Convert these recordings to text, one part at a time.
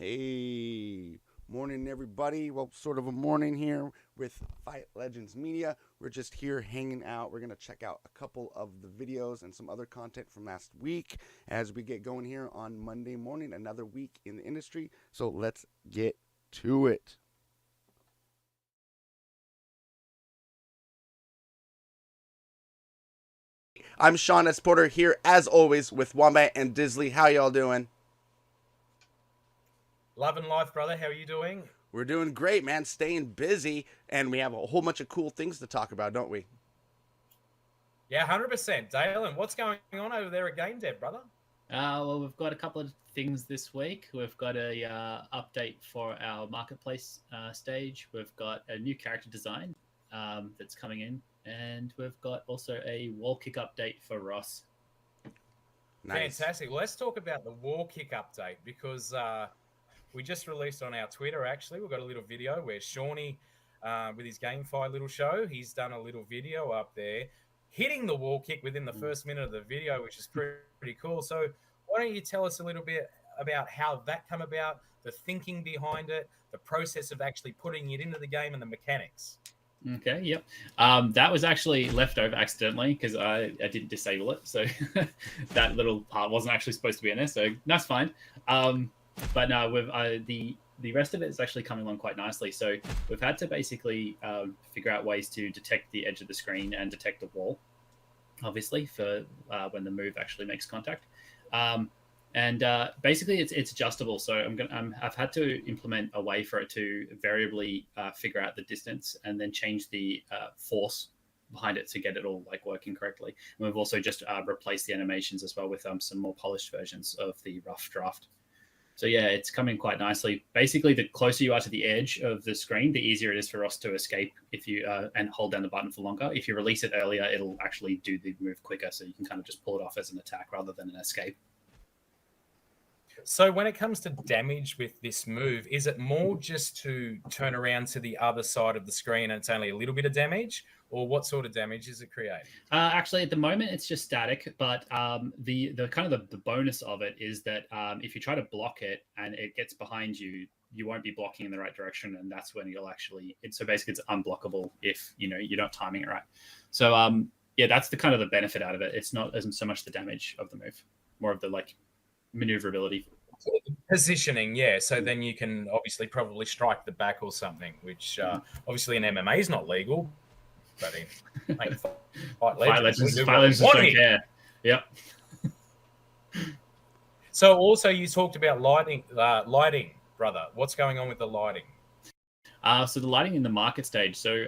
Hey, morning, everybody. Well, sort of a morning here with Fight Legends Media. We're just here hanging out. We're going to check out a couple of the videos and some other content from last week as we get going here on Monday morning, another week in the industry. So let's get to it. I'm Sean S. Porter here, as always, with Wombat and Disley. How y'all doing? Love and life, brother. How are you doing? We're doing great, man. Staying busy, and we have a whole bunch of cool things to talk about, don't we? Yeah, 100%. Dalen, what's going on over there at Game Dev, brother? Well, we've got a couple of things this week. We've got a update for our marketplace stage. We've got a new character design that's coming in, and we've got also a wall kick update for Ross. Nice. Fantastic. Well, let's talk about the wall kick update because we just released on our Twitter, actually. We've got a little video where Shawnee, with his GameFi little show, he's done a little video up there hitting the wall kick within the first minute of the video, which is pretty cool. So why don't you tell us a little bit about how that come about, the thinking behind it, the process of actually putting it into the game and the mechanics? Okay, yep. That was actually left over accidentally because I didn't disable it. So that little part wasn't actually supposed to be in there. So that's fine. But no, with the rest of it is actually coming along quite nicely. So we've had to basically figure out ways to detect the edge of the screen and detect the wall, obviously, for when the move actually makes contact. And basically, it's adjustable. So I've had to implement a way for it to variably figure out the distance and then change the force behind it to get it all like working correctly. And we've also just replaced the animations as well with some more polished versions of the rough draft. So yeah, it's coming quite nicely. Basically, the closer you are to the edge of the screen, the easier it is for us to escape if you and hold down the button for longer. If you release it earlier, it'll actually do the move quicker, so you can kind of just pull it off as an attack rather than an escape. So when it comes to damage with this move, is it more just to turn around to the other side of the screen and it's only a little bit of damage, or what sort of damage is it creating? Actually, at the moment, it's just static. But the kind of the bonus of it is that if you try to block it and it gets behind you, you won't be blocking in the right direction, and that's when you'll actually. So basically, it's unblockable if you're not timing it right. So yeah, that's the kind of the benefit out of it. It's not as so much the damage of the move, more of the like maneuverability. Positioning, yeah. So then you can obviously probably strike the back or something, which obviously in MMA is not legal, but in Fight Legends, Fight Legends don't care. Yep. So also you talked about lighting, brother. What's going on with the lighting? So the lighting in the market stage. So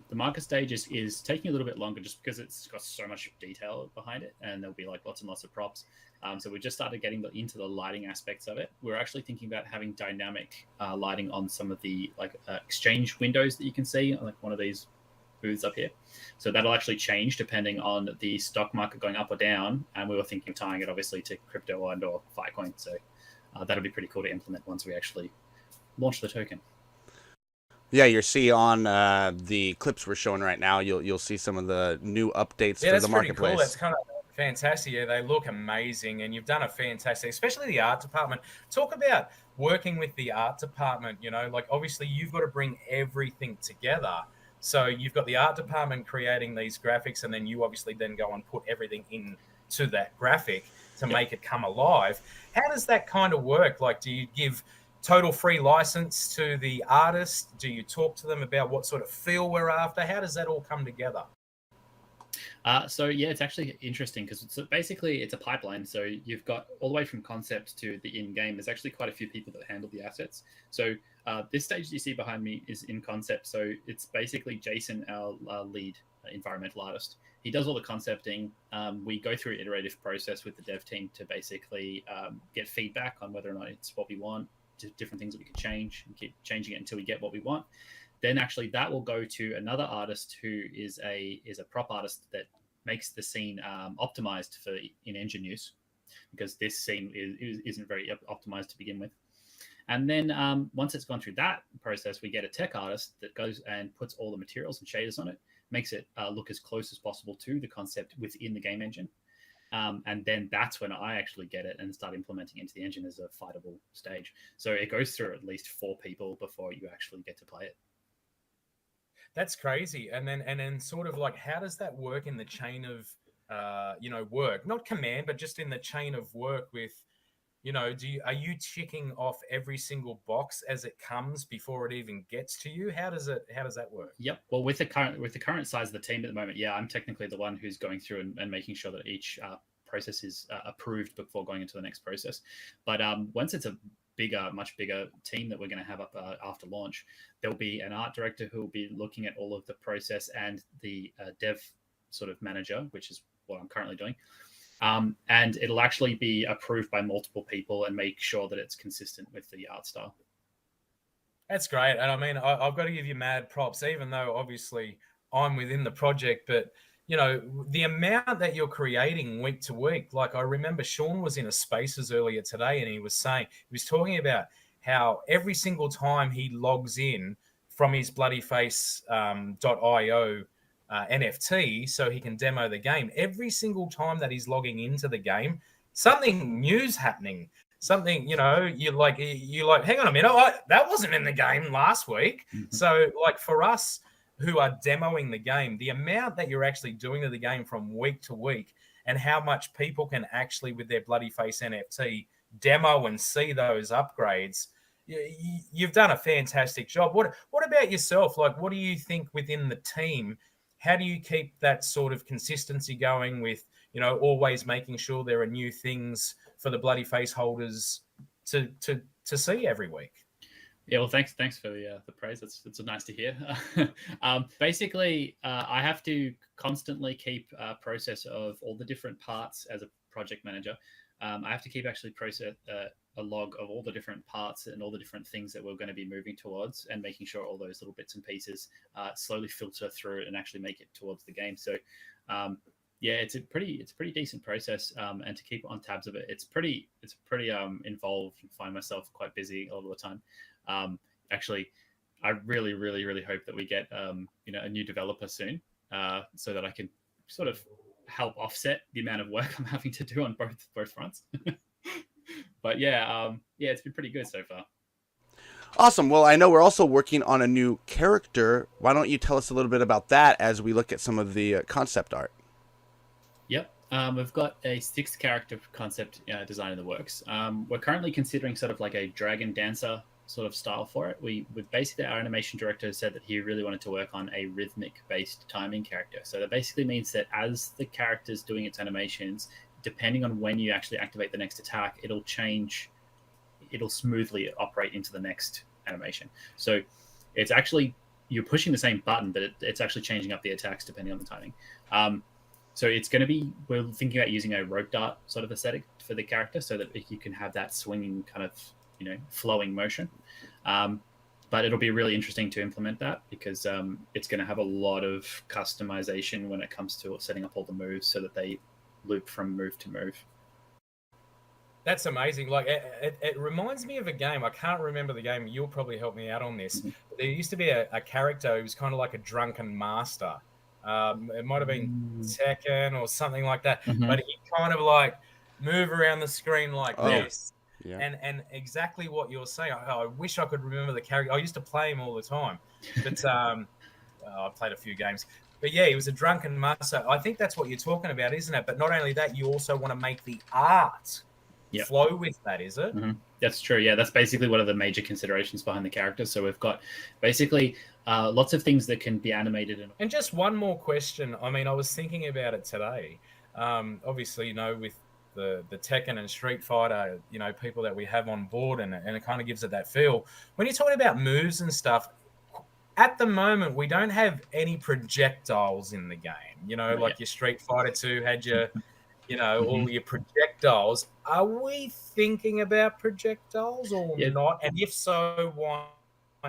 the market stage is taking a little bit longer just because it's got so much detail behind it, and there'll be like lots and lots of props. So we just started getting into the lighting aspects of it. We're actually thinking about having dynamic lighting on some of the like exchange windows that you can see, like one of these booths up here. So that'll actually change depending on the stock market going up or down. And we were thinking of tying it obviously to crypto and or Filecoin. So that'll be pretty cool to implement once we actually launch the token. Yeah, you'll see on the clips we're showing right now. You'll see some of the new updates for the marketplace. Cool. That's kind of fantastic. Yeah, they look amazing, and you've done a fantastic, especially the art department. Talk about working with the art department. Like obviously you've got to bring everything together. So you've got the art department creating these graphics, and then you obviously then go and put everything into that graphic to make it come alive. How does that kind of work? Like, do you give total free license to the artist? Do you talk to them about what sort of feel we're after? How does that all come together? So yeah, it's actually interesting because basically it's a pipeline. So you've got all the way from concept to the in-game. There's actually quite a few people that handle the assets. So this stage you see behind me is in concept. So it's basically Jason, our lead environmental artist. He does all the concepting. We go through an iterative process with the dev team to basically get feedback on whether or not it's what we want, different things that we could change, and keep changing it until we get what we want. Then actually that will go to another artist who is a prop artist that makes the scene optimized for in-engine use, because this scene isn't very optimized to begin with. And then once it's gone through that process, we get a tech artist that goes and puts all the materials and shaders on it, makes it look as close as possible to the concept within the game engine. And then that's when I actually get it and start implementing into the engine as a fightable stage. So it goes through at least 4 people before you actually get to play it. That's crazy. And then sort of like, how does that work in the chain of work? Not command, but just in the chain of work with, are you ticking off every single box as it comes before it even gets to you? How does that work? Yep. Well, with the current size of the team at the moment, yeah, I'm technically the one who's going through and making sure that each process is approved before going into the next process. But once it's a much bigger team that we're going to have up after launch, there'll be an art director who will be looking at all of the process, and the dev sort of manager, which is what I'm currently doing. And it'll actually be approved by multiple people and make sure that it's consistent with the art style. That's great. And I mean, I've got to give you mad props, even though obviously I'm within the project, but the amount that you're creating week to week. Like, I remember Sean was in a Spaces earlier today, and he was talking about how every single time he logs in from his bloodyface.io NFT, so he can demo the game, every single time that he's logging into the game, something new's happening. Something, you're like, hang on a minute, that wasn't in the game last week. Mm-hmm. So, like, for us who are demoing the game, the amount that you're actually doing to the game from week to week, and how much people can actually, with their Bloody Face NFT, demo and see those upgrades, you've done a fantastic job. What about yourself? Like, what do you think within the team? How do you keep that sort of consistency going with, always making sure there are new things for the Bloody Face holders to see every week? Yeah, well, thanks for the praise. It's nice to hear. Basically, I have to constantly keep a process of all the different parts as a project manager. I have to keep actually process a log of all the different parts and all the different things that we're going to be moving towards, and making sure all those little bits and pieces slowly filter through and actually make it towards the game. So, yeah, it's a pretty decent process, and to keep on tabs of it, it's pretty involved. I find myself quite busy all the time. Actually, I really, really, really hope that we get a new developer soon, so that I can sort of help offset the amount of work I'm having to do on both fronts. But yeah, it's been pretty good so far. Awesome. Well, I know we're also working on a new character. Why don't you tell us a little bit about that as we look at some of the concept art? Yep. We've got a 6th character concept design in the works. We're currently considering sort of like a dragon dancer sort of style for it. We basically, our animation director said that he really wanted to work on a rhythmic based timing character. So that basically means that as the character's doing its animations, depending on when you actually activate the next attack, it'll smoothly operate into the next animation. So it's actually, you're pushing the same button, but it's actually changing up the attacks depending on the timing. So it's going to be, we're thinking about using a rope dart sort of aesthetic for the character, so that you can have that swinging kind of, flowing motion. But it'll be really interesting to implement that, because it's going to have a lot of customization when it comes to setting up all the moves so that they loop from move to move. That's amazing. Like, it reminds me of a game. I can't remember the game. You'll probably help me out on this. Mm-hmm. But there used to be a character who was kind of like a drunken master. It might have been Tekken or something like that. Mm-hmm. But he kind of like move around the screen like this. Yeah. And exactly what you're saying. I wish I could remember the character. I used to play him all the time. But I played a few games. But yeah, he was a drunken master. I think that's what you're talking about, isn't it? But not only that, you also want to make the art flow with that, is it? Mm-hmm. That's true. Yeah, that's basically one of the major considerations behind the character. So we've got basically lots of things that can be animated. And just one more question. I mean, I was thinking about it today. Obviously, with the Tekken and Street Fighter, people that we have on board, and it kind of gives it that feel. When you're talking about moves and stuff, at the moment, we don't have any projectiles in the game. Like your Street Fighter 2 had your, all your projectiles. Are we thinking about projectiles or not? And if so, why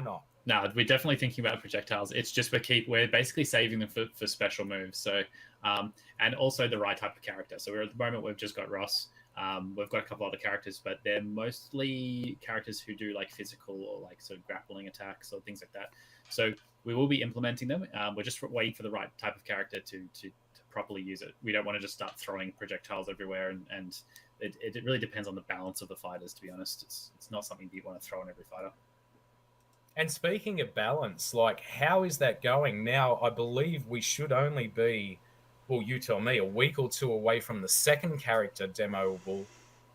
not? No, we're definitely thinking about projectiles. It's just we're basically saving them for special moves. So, and also the right type of character. So at the moment, we've just got Ross. We've got a couple other characters, but they're mostly characters who do like physical or like sort of grappling attacks or things like that. So we will be implementing them. We're just waiting for the right type of character to properly use it. We don't want to just start throwing projectiles everywhere, and it really depends on the balance of the fighters. To be honest, it's not something you want to throw on every fighter. And speaking of balance, like, how is that going now? I believe we should only be, well, you tell me, a week or two away from the second character demoable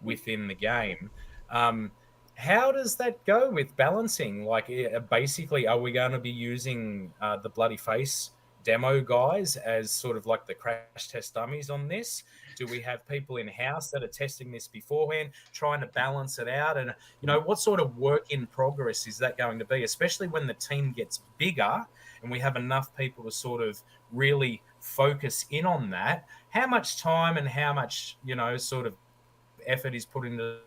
within the game. How does that go with balancing? Like, basically, are we going to be using the Bloody Face demo guys as sort of like the crash test dummies on this? Do we have people in-house that are testing this beforehand, trying to balance it out? And, you know, what sort of work in progress is that going to be, especially when the team gets bigger and we have enough people to sort of really focus in on that? How much time and how much, you know, sort of effort is put into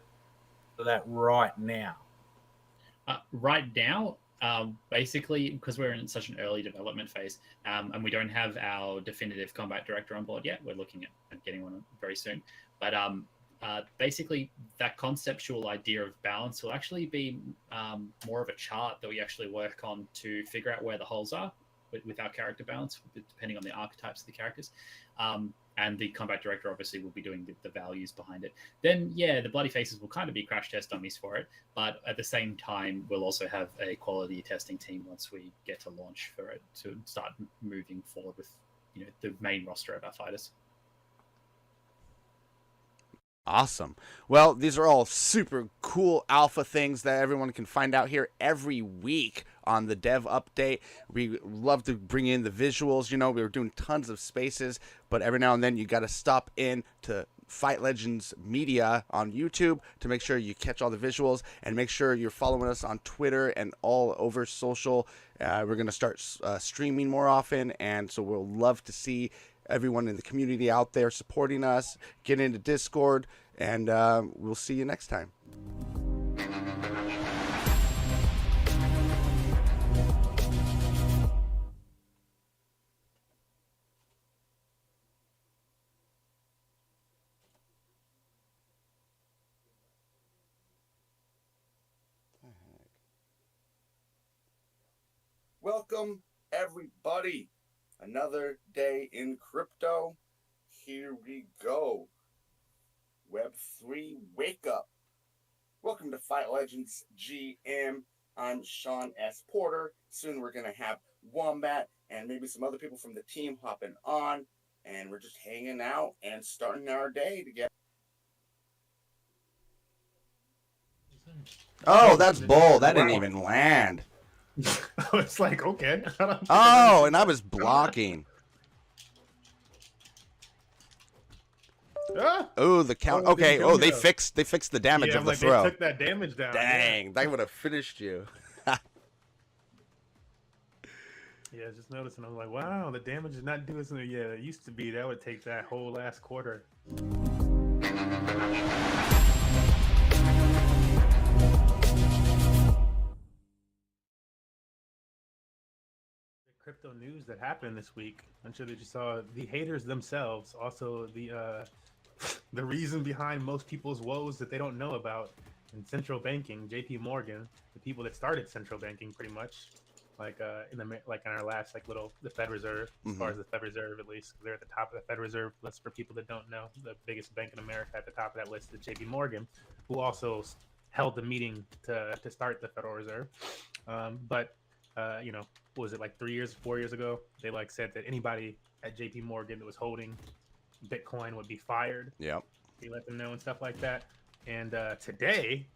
that right now? Right now, basically, because we're in such an early development phase, and we don't have our definitive combat director on board yet. We're looking at getting one very soon. But basically, that conceptual idea of balance will actually be more of a chart that we actually work on to figure out where the holes are with our character balance, depending on the archetypes of the characters. And the combat director obviously will be doing the values behind it. Then, yeah, the Bloody Faces will kind of be crash test dummies for it. But at the same time, we'll also have a quality testing team once we get to launch for it to start moving forward with, you know, the main roster of our fighters. Awesome. Well, these are all super cool alpha things that everyone can find out here every week on the dev update. We love to bring in the visuals. You know, we were doing tons of spaces, but every now and then you got to stop in to Fight Legends Media on YouTube to make sure you catch all the visuals, and make sure you're following us on Twitter and all over social. We're going to start streaming more often, and so we'll love to see everyone in the community out there supporting us. Get into Discord, and we'll see you next time. Welcome, everybody. Another day in crypto. Here we go. Web3 wake up. Welcome to Fight Legends GM. I'm Sean S. Porter. Soon we're going to have Wombat and maybe some other people from the team hopping on. And we're just hanging out and starting our day together. Oh, that's bull. That didn't even land. It's like, okay. Oh, and I was blocking. Oh, the count. Okay. Oh, they fixed the damage of the throw. They took that damage down. Dang, that would have finished you. Yeah, just noticing. I'm like, wow, the damage is not doing something. Yeah, it used to be. That would take that whole last quarter. Crypto news that happened this week. I'm sure that you saw the haters themselves. Also, the reason behind most people's woes that they don't know about in central banking. JP Morgan, the people that started central banking, pretty much, like in our last the Fed Reserve, as far as the Fed Reserve at least, they're at the top of the Fed Reserve list. For people that don't know, the biggest bank in America at the top of that list is JP Morgan, who also held the meeting to start the Federal Reserve. But you know, what was it, like 4 years ago? They said that anybody at JP Morgan that was holding Bitcoin would be fired. Yep. They let them know and stuff like that. And today,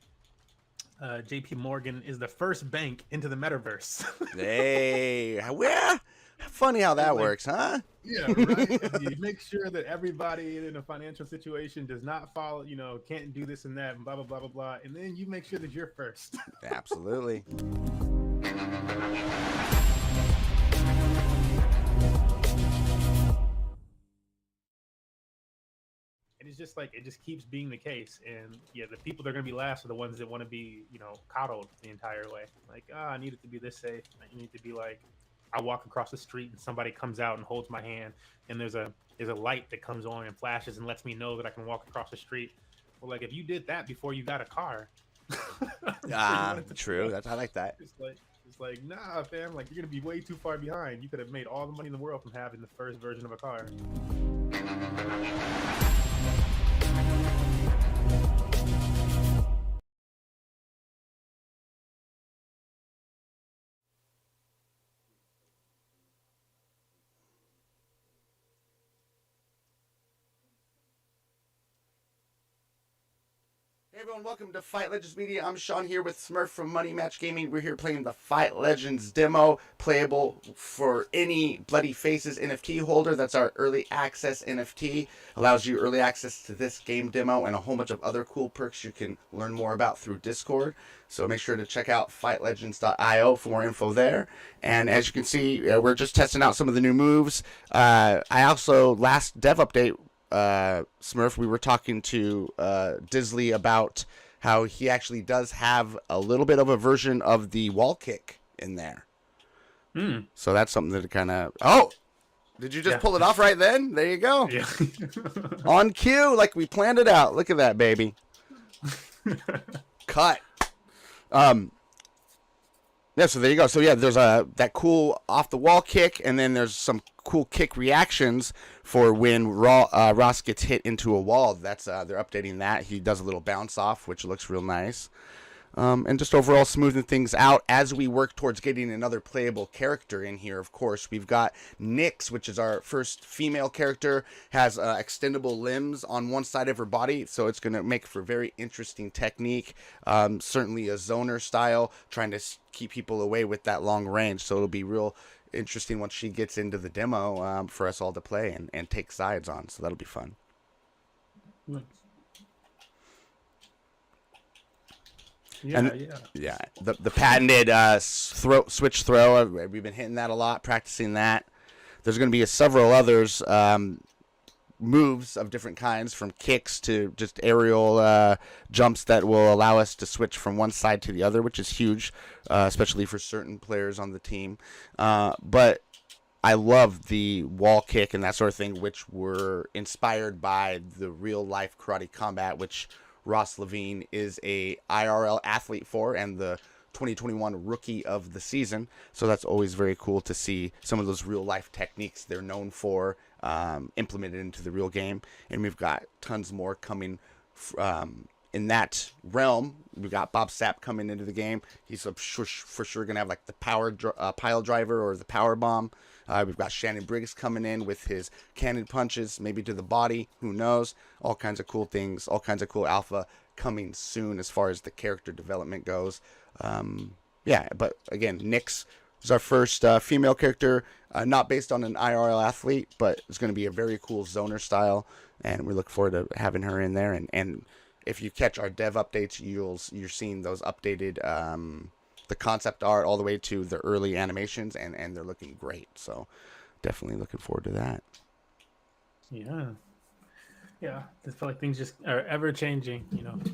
JP Morgan is the first bank into the metaverse. Hey, well, funny how that works, huh? Yeah, right. You make sure that everybody in a financial situation does not follow, you know, can't do this and that, and blah, blah, blah, blah, blah. And then you make sure that you're first. Absolutely. And it's just like, it just keeps being the case. And yeah, the people that are going to be last are the ones that want to be, you know, coddled the entire way. Like, I need it to be this safe. You need to be like, I walk across the street and somebody comes out and holds my hand, and there's a light that comes on and flashes and lets me know that I can walk across the street. Well, like, if you did that before you got a car. True. I like that. It's It's like, nah, fam. Like, you're gonna be way too far behind. You could have made all the money in the world from having the first version of a car. Hey everyone, welcome to Fight Legends Media. I'm Sean here with Smurf from Money Match Gaming. We're here playing the Fight Legends demo, playable for any Bloody Faces NFT holder. That's our early access NFT. Allows you early access to this game demo and a whole bunch of other cool perks you can learn more about through Discord. So make sure to check out fightlegends.io for more info there. And as you can see, we're just testing out some of the new moves. I also, last dev update, Smurf, we were talking to Disley about how he actually does have a little bit of a version of the wall kick in there. So that's something to kind of... Oh! Did you just pull it off right then? There you go. Yeah. On cue, like we planned it out. Look at that, baby. Cut. Yeah, so there you go. So yeah, there's that cool off the wall kick, and then there's some cool kick reactions for when Ross gets hit into a wall. That's they're updating that. He does a little bounce off, which looks real nice. And just overall smoothing things out as we work towards getting another playable character in here. Of course, we've got Nyx, which is our first female character, has extendable limbs on one side of her body, so it's going to make for very interesting technique. Certainly a zoner style, trying to keep people away with that long range, so it'll be real interesting once she gets into the demo for us all to play and take sides on, so that'll be fun. Yeah, The patented switch throw. We've been hitting that a lot, practicing that. There's going to be several others moves of different kinds, from kicks to just aerial jumps that will allow us to switch from one side to the other, which is huge, especially for certain players on the team. But I love the wall kick and that sort of thing, which were inspired by the real life Karate Combat, which Ross Levine is a IRL athlete for, and the 2021 Rookie of the Season. So that's always very cool to see some of those real life techniques they're known for implemented into the real game. And we've got tons more coming in that realm. We've got Bob Sapp coming into the game. He's for sure going to have like the pile driver or the power bomb. We've got Shannon Briggs coming in with his cannon punches, maybe to the body. Who knows? All kinds of cool things, all kinds of cool alpha coming soon as far as the character development goes. Yeah, but again, Nyx is our first female character, not based on an IRL athlete, but it's going to be a very cool zoner style, and we look forward to having her in there. And if you catch our dev updates, you're seeing those updated the concept art all the way to the early animations, and they're looking great. So definitely looking forward to that. Yeah. I feel like things just are ever changing,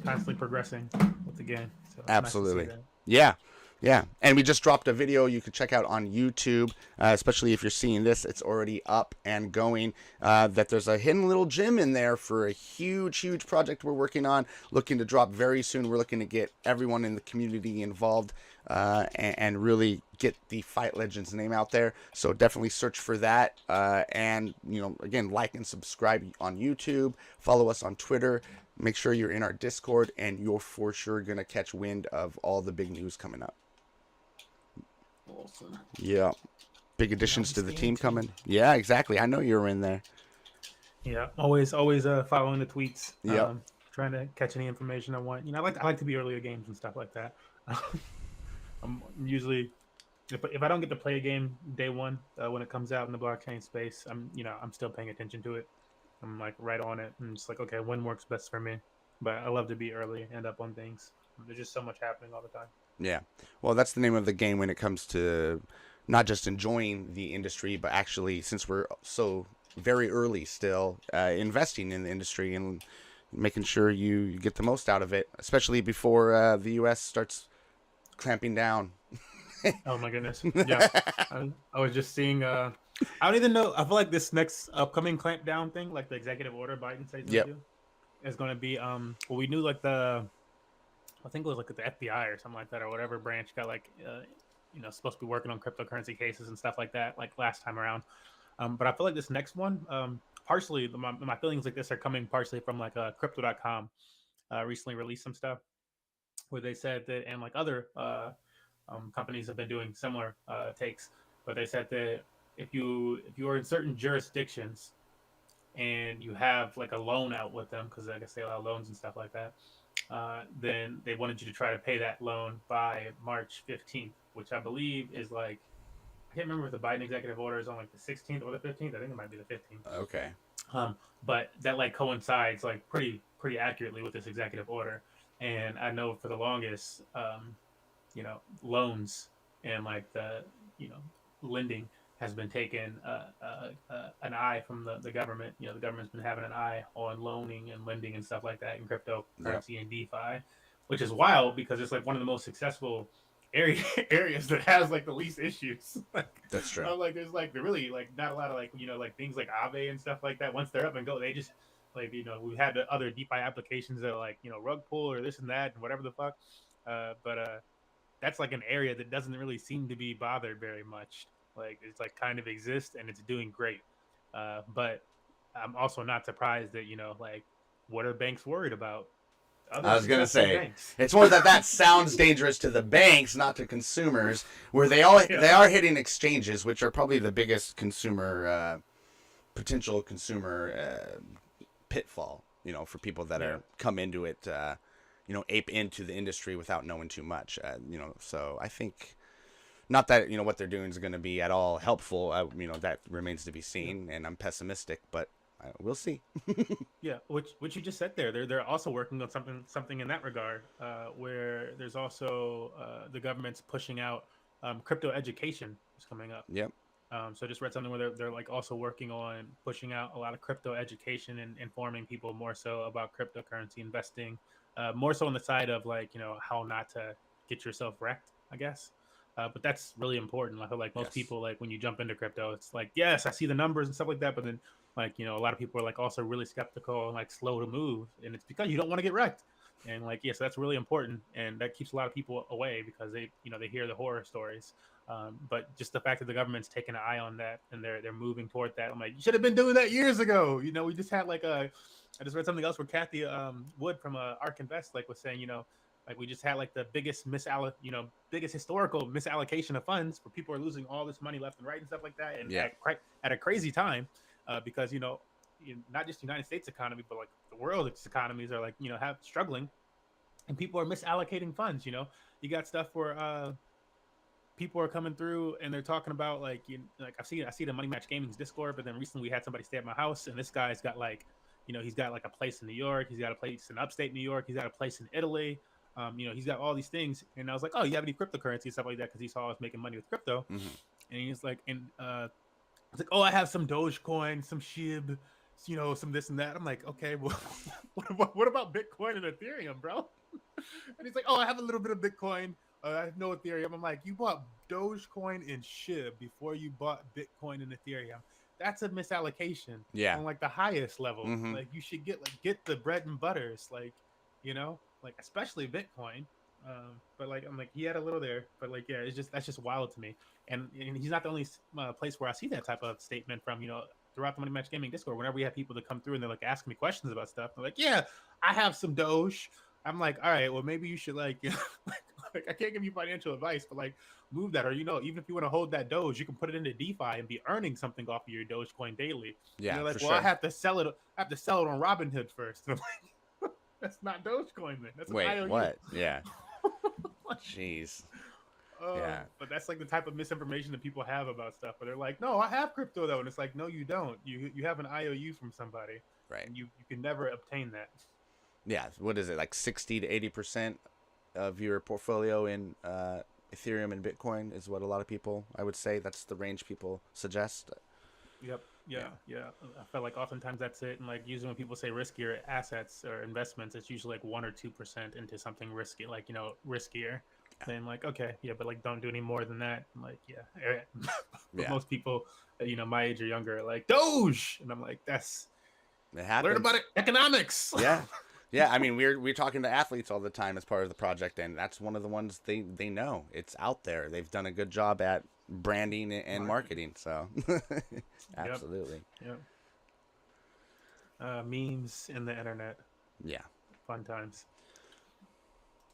constantly progressing with the game. So it's absolutely. Nice to see that. Yeah. And we just dropped a video you can check out on YouTube, especially if you're seeing this, it's already up and going, that there's a hidden little gem in there for a huge project we're working on, looking to drop very soon. We're looking to get everyone in the community involved and really get the Fight Legends name out there. So definitely search for that. And, again, like and subscribe on YouTube. Follow us on Twitter. Make sure you're in our Discord, and you're for sure going to catch wind of all the big news coming up. Awesome. Yeah. Big additions to the team coming. Yeah, exactly. I know you're in there. Yeah, always following the tweets. Yeah. Trying to catch any information I want. I like to be earlier games and stuff like that. I'm usually, if I don't get to play a game day one when it comes out in the blockchain space, I'm still paying attention to it. I'm like right on it, and just like, okay, when works best for me. But I love to be early, end up on things. There's just so much happening all the time. Yeah. Well, that's the name of the game when it comes to not just enjoying the industry, but actually, since we're so very early still, investing in the industry and making sure you get the most out of it, especially before the U.S. starts clamping down. Oh my goodness. Yeah. I was just seeing I don't even know. I feel like this next upcoming clamp down thing, like the executive order Biden says he's gonna do, is gonna be well, we knew like I think it was like the FBI or something like that, or whatever branch got like supposed to be working on cryptocurrency cases and stuff like that, like last time around. But I feel like this next one, partially my feelings like this are coming partially from like crypto.com recently released some stuff where they said that, and like other companies have been doing similar takes, but they said that if you are in certain jurisdictions and you have like a loan out with them, because I guess they allow loans and stuff like that, then they wanted you to try to pay that loan by March 15th, which I believe is like, I can't remember if the Biden executive order is on like the 16th or the 15th. I think it might be the 15th. Okay. But that like coincides like pretty accurately with this executive order. And I know for the longest, loans and like the, lending has been taken an eye from the government. The government's been having an eye on loaning and lending and stuff like that in cryptocurrency and DeFi, which is wild because it's like one of the most successful areas that has like the least issues. That's true. Like there's like really like not a lot of like like things like Aave and stuff like that. Once they're up and go, they just like we've had the other DeFi applications that are like rug pull or this and that and whatever the fuck. But that's like an area that doesn't really seem to be bothered very much. Like it's like kind of exists and it's doing great. But I'm also not surprised that like what are banks worried about? I was gonna say it's more that sounds dangerous to the banks, not to consumers, where they are hitting exchanges, which are probably the biggest potential consumer pitfall. For people that are come into it, ape into the industry without knowing too much. So I think not that what they're doing is going to be at all helpful. That remains to be seen, and I'm pessimistic, but we'll see. Yeah, which you just said there. They're also working on something in that regard, where there's also the government's pushing out crypto education is coming up. Yep. So I just read something where they're like also working on pushing out a lot of crypto education and informing people more so about cryptocurrency investing, more so on the side of like how not to get yourself wrecked, I guess. But that's really important. I feel like most people, like when you jump into crypto, it's like, yes, I see the numbers and stuff like that. But then like, a lot of people are like also really skeptical and like slow to move. And it's because you don't want to get wrecked. And like, yes, that's really important. And that keeps a lot of people away because they hear the horror stories. But just the fact that the government's taking an eye on that and they're moving toward that. I'm like, you should have been doing that years ago. We just had like I just read something else where Kathy Wood from ARK Invest like was saying, like we just had like the biggest biggest historical misallocation of funds where people are losing all this money left and right and stuff like that. And at a crazy time, because, not just the United States economy, but like the world's economies are like, struggling and people are misallocating funds. You got stuff where people are coming through and they're talking about like, like I see the Money Match Gaming's Discord, but then recently we had somebody stay at my house and this guy's got like, he's got like a place in New York. He's got a place in upstate New York. He's got a place in Italy. He's got all these things, and I was like, "Oh, you have any cryptocurrency and stuff like that?" Because he saw I was making money with crypto, and he's like, I was like, "Oh, I have some Dogecoin, some SHIB, some this and that." I'm like, "Okay, well, what about Bitcoin and Ethereum, bro?" And he's like, "Oh, I have a little bit of Bitcoin. I have no Ethereum." I'm like, "You bought Dogecoin and SHIB before you bought Bitcoin and Ethereum. That's a misallocation on like the highest level. Like you should get the bread and butters, like like especially Bitcoin." But like I'm like he had a little there, but like that's just wild to me. And he's not the only place where I see that type of statement from. Throughout the Money Match Gaming Discord, whenever we have people that come through and they're like asking me questions about stuff, they're like, "Yeah, I have some Doge." I'm like, "All right, well maybe you should like, like I can't give you financial advice, but like move that, or even if you want to hold that Doge, you can put it into DeFi and be earning something off of your Dogecoin daily." Yeah, like, for well, sure. I have to sell it on Robinhood first. And I'm like, that's not Dogecoin then. That's an IOU. What? Yeah. Jeez. But that's like the type of misinformation that people have about stuff. But they're like, "No, I have crypto though," and it's like, "No, you don't. You have an IOU from somebody, Right? And you can never obtain that." Yeah. What is it, like 60 to 80% of your portfolio in Ethereum and Bitcoin is what a lot of people, I would say, that's the range people suggest. Yep. Yeah. I feel like oftentimes that's it. And like usually when people say riskier assets or investments, it's usually like 1 or 2% into something risky, like riskier. Then like, okay, but like don't do any more than that. I'm like, but most people, my age or younger, are like Doge, and I'm like, that's It happens. learn about it, economics. Yeah. Yeah, I mean, we're talking to athletes all the time as part of the project, and that's one of the ones they know. It's out there. They've done a good job at branding and marketing. So, absolutely. Yep. Memes in the internet, Yeah. fun times.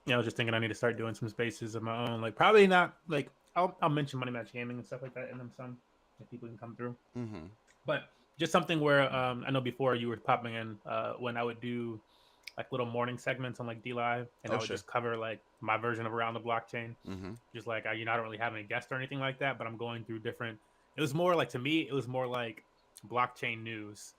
Yeah, I was just thinking I need to start doing some spaces of my own. Like probably not like I'll mention Money Match Gaming and stuff like that in them some if people can come through. Mm-hmm. But just something where I know before you were popping in when I would do like little morning segments on like D Live, and Oh, I would sure. just cover like my version of Around the Blockchain. Mm-hmm. Just like I don't really have any guests or anything like that, but I'm going through different. It was more like to me, it was more like blockchain news.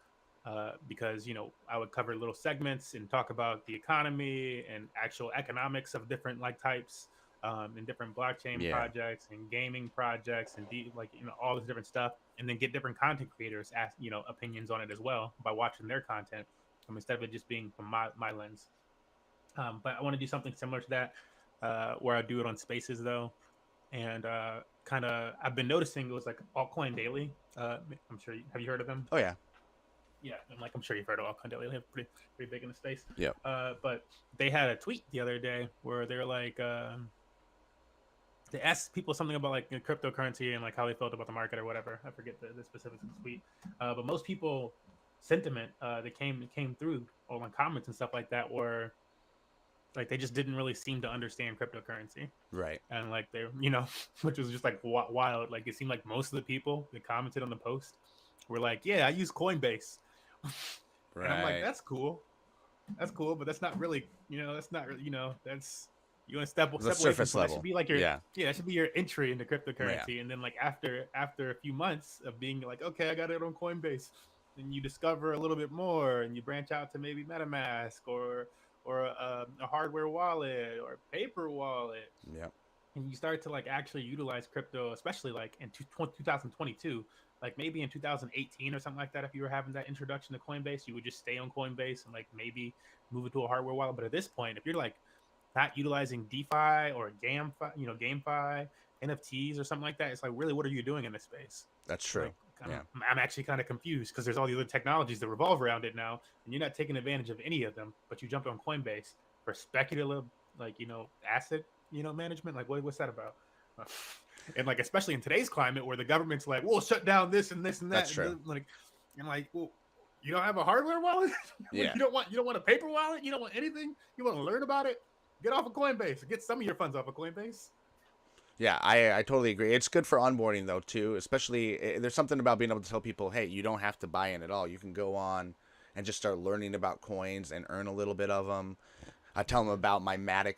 Because I would cover little segments and talk about the economy and actual economics of different like types and different blockchain Yeah. projects and gaming projects and all this different stuff, and then get different content creators ask opinions on it as well by watching their content instead of it just being from my lens. But I want to do something similar to that where I do it on Spaces though, and kind of I've been noticing it was like Altcoin Daily. I'm sure have you heard of them? Oh yeah. Yeah, and like I'm sure you've heard of Altcoin Daily. They're pretty big in the space. Yep. But they had a tweet the other day where they're like, they asked people something about like cryptocurrency and like how they felt about the market or whatever. I forget the specifics of the tweet. But most people sentiment that came through all in comments and stuff like that were like they just didn't really seem to understand cryptocurrency. Right. And like they which was just like wild. Like it seemed like most of the people that commented on the post were like, yeah, I use Coinbase. Right. And I'm like, that's cool, but that's not really, that's not really, that's you want to step away surface from level. That should be like your Yeah. that should be your entry into cryptocurrency, and then like after a few months of being like, okay, I got it on Coinbase, and you discover a little bit more, and you branch out to maybe MetaMask or a hardware wallet or a paper wallet, Yep. and you start to like actually utilize crypto, especially like in 2022. Like maybe in 2018 or something like that, if you were having that introduction to Coinbase, you would just stay on Coinbase and like maybe move it to a hardware wallet. But at this point, if you're like not utilizing DeFi or GameFi, NFTs or something like that, it's like, really, what are you doing in this space? That's true. Like, I'm actually kind of confused because there's all the other technologies that revolve around it now, and you're not taking advantage of any of them. But you jumped on Coinbase for speculative, like asset, management. Like, what's that about? And like, especially in today's climate where the government's like, we'll shut down this and this and that. That's true. And like, well, you don't have a hardware wallet? Yeah. You don't want a paper wallet? You don't want anything? You want to learn about it? Get off of Coinbase. Get some of your funds off of Coinbase. Yeah, I totally agree. It's good for onboarding though too, especially there's something about being able to tell people, hey, you don't have to buy in at all. You can go on and just start learning about coins and earn a little bit of them. I tell them about my Matic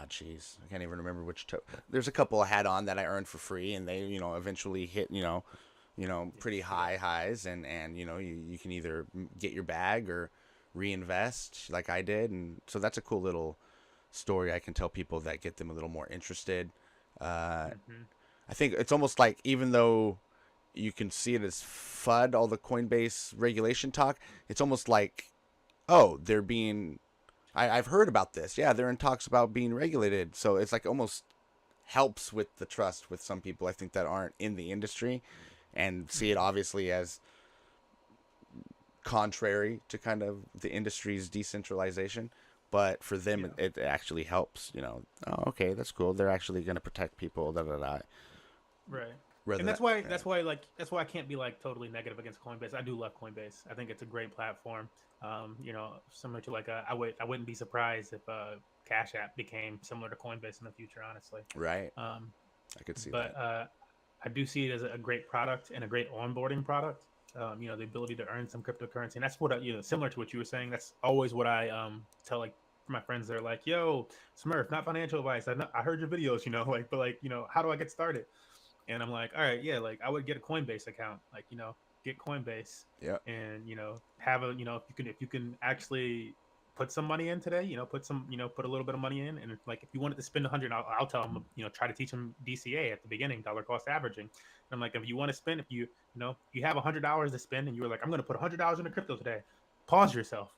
geez, I can't even remember which. There's a couple I had on that I earned for free, and they, eventually hit, pretty high highs, and you can either get your bag or reinvest like I did, and so that's a cool little story I can tell people that get them a little more interested. I think it's almost like, even though you can see it as FUD, all the Coinbase regulation talk, it's almost like, oh, they're being. I've heard about this. Yeah, they're in talks about being regulated. So it's like almost helps with the trust with some people, I think, that aren't in the industry and see it obviously as contrary to kind of the industry's decentralization. But for them, it actually helps, Oh, okay, that's cool. They're actually going to protect people. Right. Rather And that's why I can't be like totally negative against Coinbase. I do love Coinbase. I think it's a great platform. Similar to like I wouldn't be surprised if Cash App became similar to Coinbase in the future, honestly. Right. I could see that. But I do see it as a great product and a great onboarding product. The ability to earn some cryptocurrency, and that's what similar to what you were saying. That's always what I tell like my friends. They're like, "Yo, Smurf, not financial advice. I heard your videos, how do I get started?" And I'm like, all right, yeah, like I would get a Coinbase account, like, get Coinbase, and, have a, if you can actually put some money in today, put a little bit of money in. And if, like, if you wanted to spend 100, I'll tell them, try to teach them DCA at the beginning, dollar cost averaging. And I'm like, if you want to spend, if you have $100 to spend and you were like, I'm going to put $100 into crypto today, pause yourself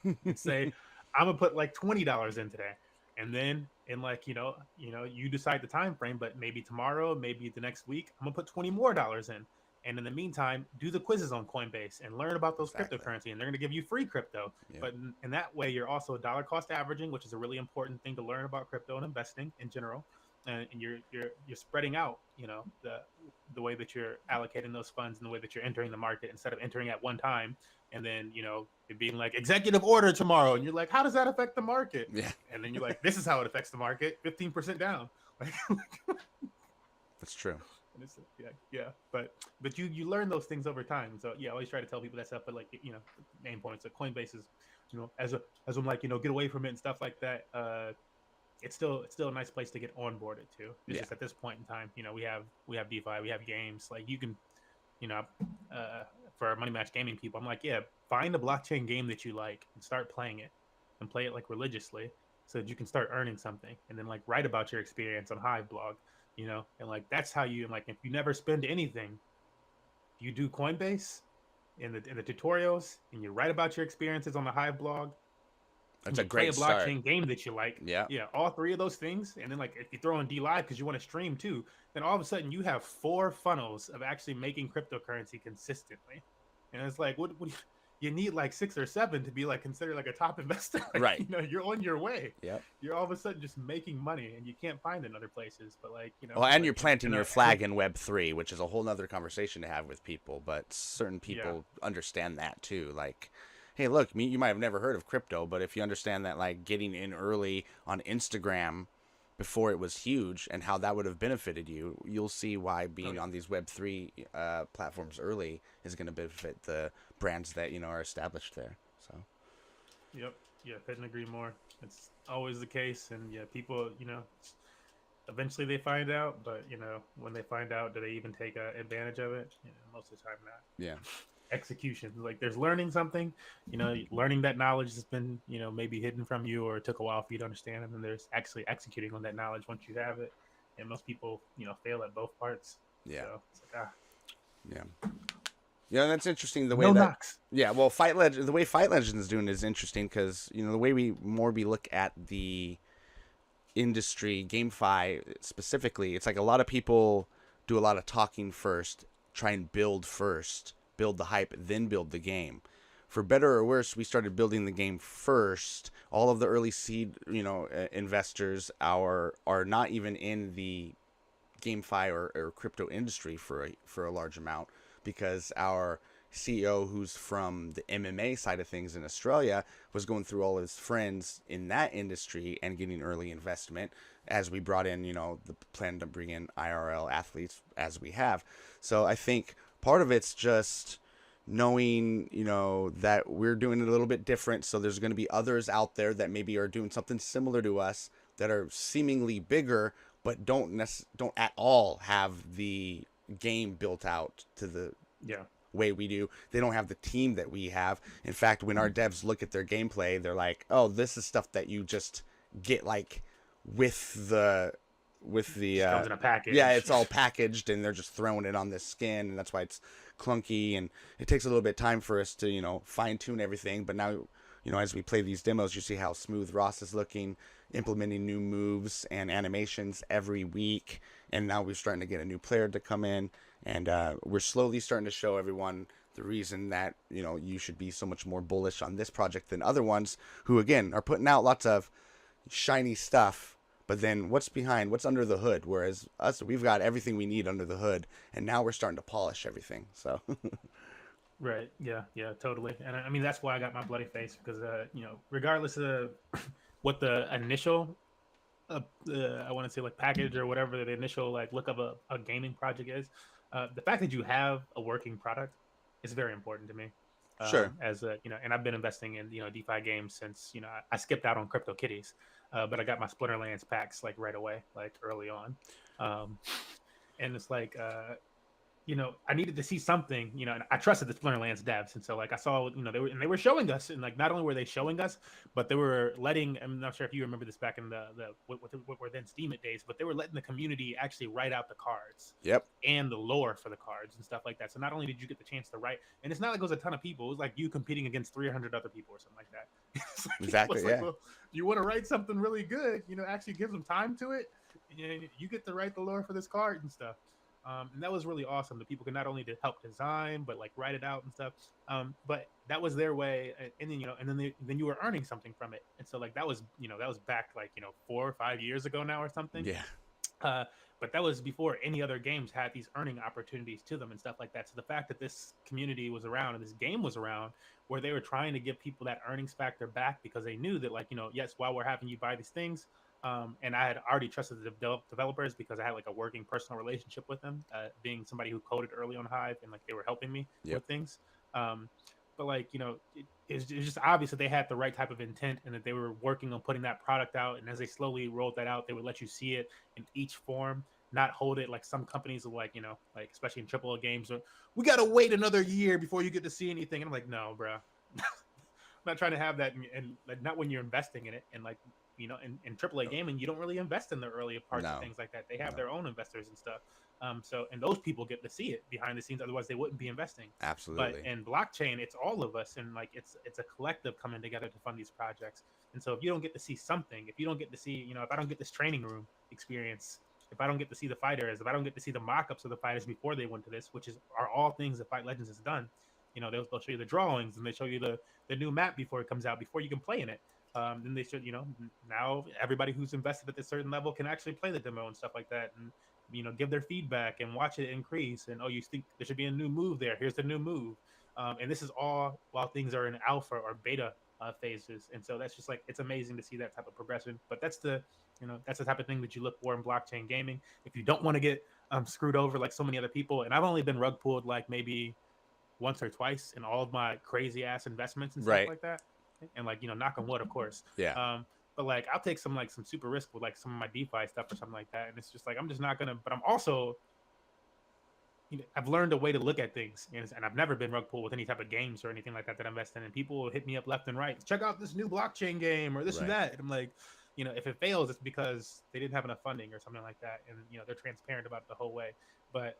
and say, I'm going to put like $20 in today. And then you decide the time frame, but maybe tomorrow, maybe the next week, I'm gonna put $20 more in. And in the meantime, do the quizzes on Coinbase and learn about those Exactly. cryptocurrency, and they're going to give you free crypto. Yep. But in that way, you're also dollar cost averaging, which is a really important thing to learn about crypto and investing in general. And you're spreading out, the way that you're allocating those funds and the way that you're entering the market, instead of entering at one time and then it being like executive order tomorrow, and you're like, how does that affect the market? Yeah, And then you're like, this is how it affects the market, 15% down. Like, that's true. and it's, yeah. But you learn those things over time. So yeah, I always try to tell people that stuff. But like, main points. Like Coinbase is, as I'm like, get away from it and stuff like that. It's still a nice place to get onboarded to. It's just at this point in time, we have DeFi, we have games. Like you can, for our Money Match Gaming people, I'm like, yeah, find a blockchain game that you like and start playing it, and play it like religiously, so that you can start earning something, and then like write about your experience on Hive blog, and like that's how you, like, if you never spend anything, you do Coinbase in the tutorials, and you write about your experiences on the Hive blog. That's you a great play a blockchain start. game that you like. Yeah. All three of those things, and then like if you throw in D Live because you want to stream too, then all of a sudden you have 4 funnels of actually making cryptocurrency consistently. And it's like, what you need like 6 or 7 to be like considered like a top investor. Like, Right. You're on your way. Yep. You're all of a sudden just making money, and you can't find it in other places. But like, Well, and like, you're planting your flag in Web3, which is a whole nother conversation to have with people. But certain people understand that too. Like, hey, look, you might have never heard of crypto, but if you understand that, like, getting in early on Instagram before it was huge and how that would have benefited you, you'll see why being on these Web3 platforms early is going to benefit the brands that, are established there. So. Yep. Yeah, couldn't agree more. It's always the case. And yeah, people, eventually they find out, but when they find out, do they even take advantage of it? Most of the time not. Yeah. Execution, like there's learning something, learning that knowledge has been, maybe hidden from you, or it took a while for you to understand, and then there's actually executing on that knowledge once you have it. And most people, fail at both parts. Yeah. So it's like, Yeah, that's interesting. The way no that, knocks. yeah, well, the way Fight Legends is doing is interesting because the way we look at the industry, GameFi specifically, it's like a lot of people do a lot of talking first, try and build first, build the hype, then build the game. For better or worse, we started building the game first. All of the early seed, investors are not even in the GameFi or crypto industry for a large amount, because our CEO, who's from the MMA side of things in Australia, was going through all his friends in that industry and getting early investment, as we brought in, the plan to bring in IRL athletes as we have. So I think part of it's just knowing, that we're doing it a little bit different. So there's going to be others out there that maybe are doing something similar to us that are seemingly bigger, but don't at all have the game built out to the way we do. They don't have the team that we have. In fact, when our devs look at their gameplay, they're like, oh, this is stuff that you just get like with the comes in a package. Yeah, it's all packaged, and they're just throwing it on this skin, and that's why it's clunky, and it takes a little bit of time for us to fine tune everything. But now, as we play these demos, you see how smooth Ross is looking, implementing new moves and animations every week, and now we're starting to get a new player to come in, and we're slowly starting to show everyone the reason that you should be so much more bullish on this project than other ones who, again, are putting out lots of shiny stuff, but then what's under the hood? Whereas us, we've got everything we need under the hood, and now we're starting to polish everything. So Right. Yeah, totally. And I mean, that's why I got my bloody face, because regardless of what the initial I want to say like package or whatever the initial like look of a gaming project is, the fact that you have a working product is very important to me. Sure. As a, and I've been investing in DeFi games since I skipped out on CryptoKitties, but I got my Splinterlands packs like right away, like early on, and it's like I needed to see something, and I trusted the Splinterlands devs, and so like I saw, they were showing us, and like not only were they showing us, but they were letting. I'm not sure if you remember this back in the what were then Steam It days, but they were letting the community actually write out the cards. Yep. And the lore for the cards and stuff like that. So not only did you get the chance to write, and it's not like it was a ton of people. It was like you competing against 300 other people or something like that. Like, Exactly. Yeah. Well, you want to write something really good, actually give some time to it. You get to write the lore for this card and stuff. And that was really awesome. The people could not only help design, but like write it out and stuff. But that was their way, and then then you were earning something from it. And so like that was back like 4 or 5 years ago now or something. Yeah. But that was before any other games had these earning opportunities to them and stuff like that. So the fact that this community was around and this game was around, where they were trying to give people that earnings factor back, because they knew that like yes, while we're having you buy these things. And I had already trusted the developers because I had like a working personal relationship with them, being somebody who coded early on Hive, and like they were helping me with things. But like it's just obvious that they had the right type of intent and that they were working on putting that product out. And as they slowly rolled that out, they would let you see it in each form, not hold it like some companies will like like especially in AAA games, we gotta wait another year before you get to see anything. And I'm like, no, bro. I'm not trying to have that, and like, not when you're investing in it. And like in AAA gaming, you don't really invest in the earlier parts of things like that. They have their own investors and stuff. So and those people get to see it behind the scenes. Otherwise, they wouldn't be investing. Absolutely. But in blockchain, it's all of us, and like it's a collective coming together to fund these projects. And so if you don't get to see something, if you don't get to see, if I don't get this training room experience, if I don't get to see the fighters, if I don't get to see the mock-ups of the fighters before they went to this, which are all things that Fight Legends has done, they'll show you the drawings, and they show you the new map before it comes out, before you can play in it. Then they should, now everybody who's invested at this certain level can actually play the demo and stuff like that, and give their feedback and watch it increase. And you think there should be a new move there? Here's the new move. And this is all while things are in alpha or beta phases. And so that's just like, it's amazing to see that type of progression. But that's the type of thing that you look for in blockchain gaming. If you don't want to get screwed over like so many other people, and I've only been rug pulled like maybe once or twice in all of my crazy ass investments and stuff like that. And like, knock on wood, of course. Yeah. But like, I'll take some super risk with like some of my DeFi stuff or something like that. And it's just like, I'm just not gonna. But I'm also, I've learned a way to look at things, and I've never been rug pulled with any type of games or anything like that I invest in. And people will hit me up left and right, check out this new blockchain game or this and that. And I'm like, if it fails, it's because they didn't have enough funding or something like that. And they're transparent about it the whole way. But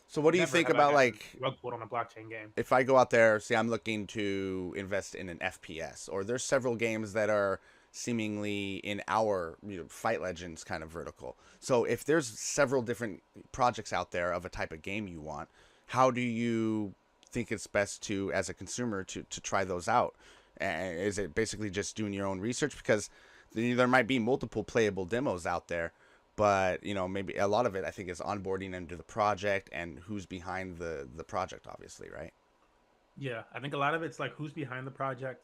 so what do you think about like rug pulled on a blockchain game? If I go out there, say I'm looking to invest in an FPS, or there's several games that are seemingly in our Fight Legends kind of vertical. So if there's several different projects out there of a type of game you want, how do you think it's best to, as a consumer, to try those out? And is it basically just doing your own research? Because there might be multiple playable demos out there, but maybe a lot of it I think is onboarding into the project and who's behind the project, obviously, right? Yeah, I think a lot of it's like who's behind the project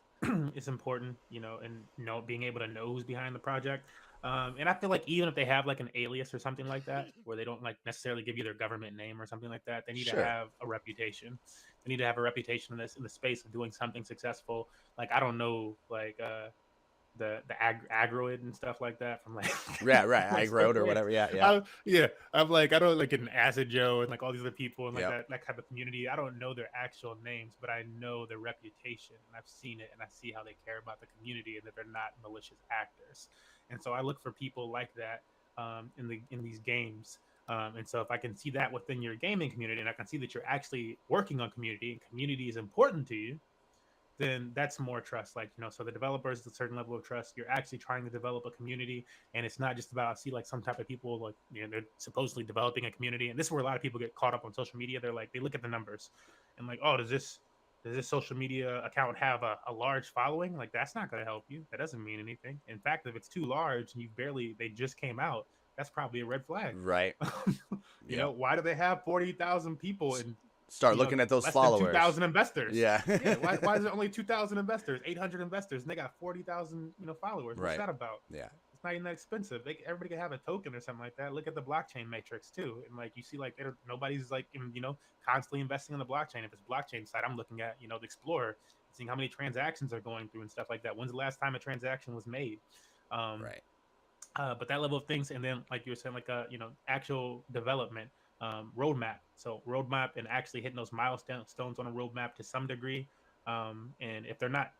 is important, and being able to know who's behind the project. And I feel like even if they have like an alias or something like that, where they don't like necessarily give you their government name or something like that, they need to have a reputation. They need to have a reputation in the space of doing something successful. Like, I don't know, like the agroid and stuff like that from like right agroid or whatever. I'm like, I don't like an Acid Joe and like all these other people and like that type of community. I don't know their actual names, but I know their reputation, and I've seen it, and I see how they care about the community and that they're not malicious actors. And so I look for people like that in these games. And so if I can see that within your gaming community, and I can see that you're actually working on community, and community is important to you, then that's more trust. Like, so the developers, a certain level of trust, you're actually trying to develop a community, and it's not just about, I see like some type of people like, they're supposedly developing a community. And this is where a lot of people get caught up on social media. They're like, they look at the numbers and like, oh, does this social media account have a large following? Like, that's not going to help you. That doesn't mean anything. In fact, if it's too large and they just came out, that's probably a red flag. Right. Why do they have 40,000 people and start looking at those followers? 2,000 investors. Yeah. Why is there only 2,000 investors, 800 investors, and they got 40,000 followers? What's that about? Yeah. It's not even that expensive. Everybody can have a token or something like that. Look at the blockchain matrix too, and like you see, like nobody's like constantly investing in the blockchain. If it's blockchain side, I'm looking at the Explorer, seeing how many transactions are going through and stuff like that. When's the last time a transaction was made? Right. But that level of things, and then like you were saying, like actual development. Roadmap. So roadmap and actually hitting those milestones on a roadmap to some degree. And if they're not,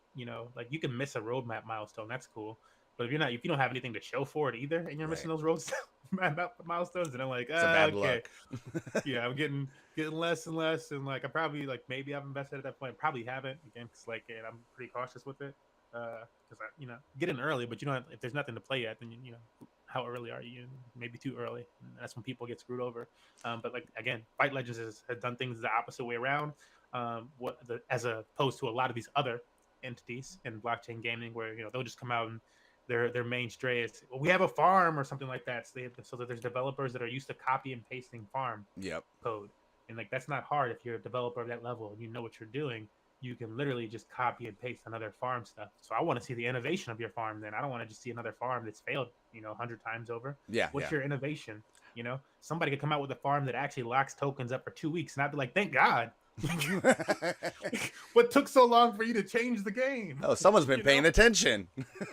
like you can miss a roadmap milestone, that's cool. But if you don't have anything to show for it either, and you're missing those roadmap milestones, and I'm like, it's a bad okay. luck. Yeah, I'm getting less and less, and like I probably like maybe I've invested at that point, probably haven't again, because like I'm pretty cautious with it. Because I get in early, but if there's nothing to play yet, then how early are you? Maybe too early. And that's when people get screwed over. But like again, Fight Legends has done things the opposite way around. As opposed to a lot of these other entities in blockchain gaming, where they'll just come out and their main stray is, well, we have a farm or something like that. So that there's developers that are used to copy and pasting farm Yep. code, and like that's not hard if you're a developer of that level and you know what you're doing. You can literally just copy and paste another farm stuff. So I want to see the innovation of your farm. Then I don't want to just see another farm that's failed 100 times over. Yeah. What's yeah. your innovation? Somebody could come out with a farm that actually locks tokens up for 2 weeks, and I'd be like, thank God. What took so long for you to change the game? Oh, someone's been paying attention.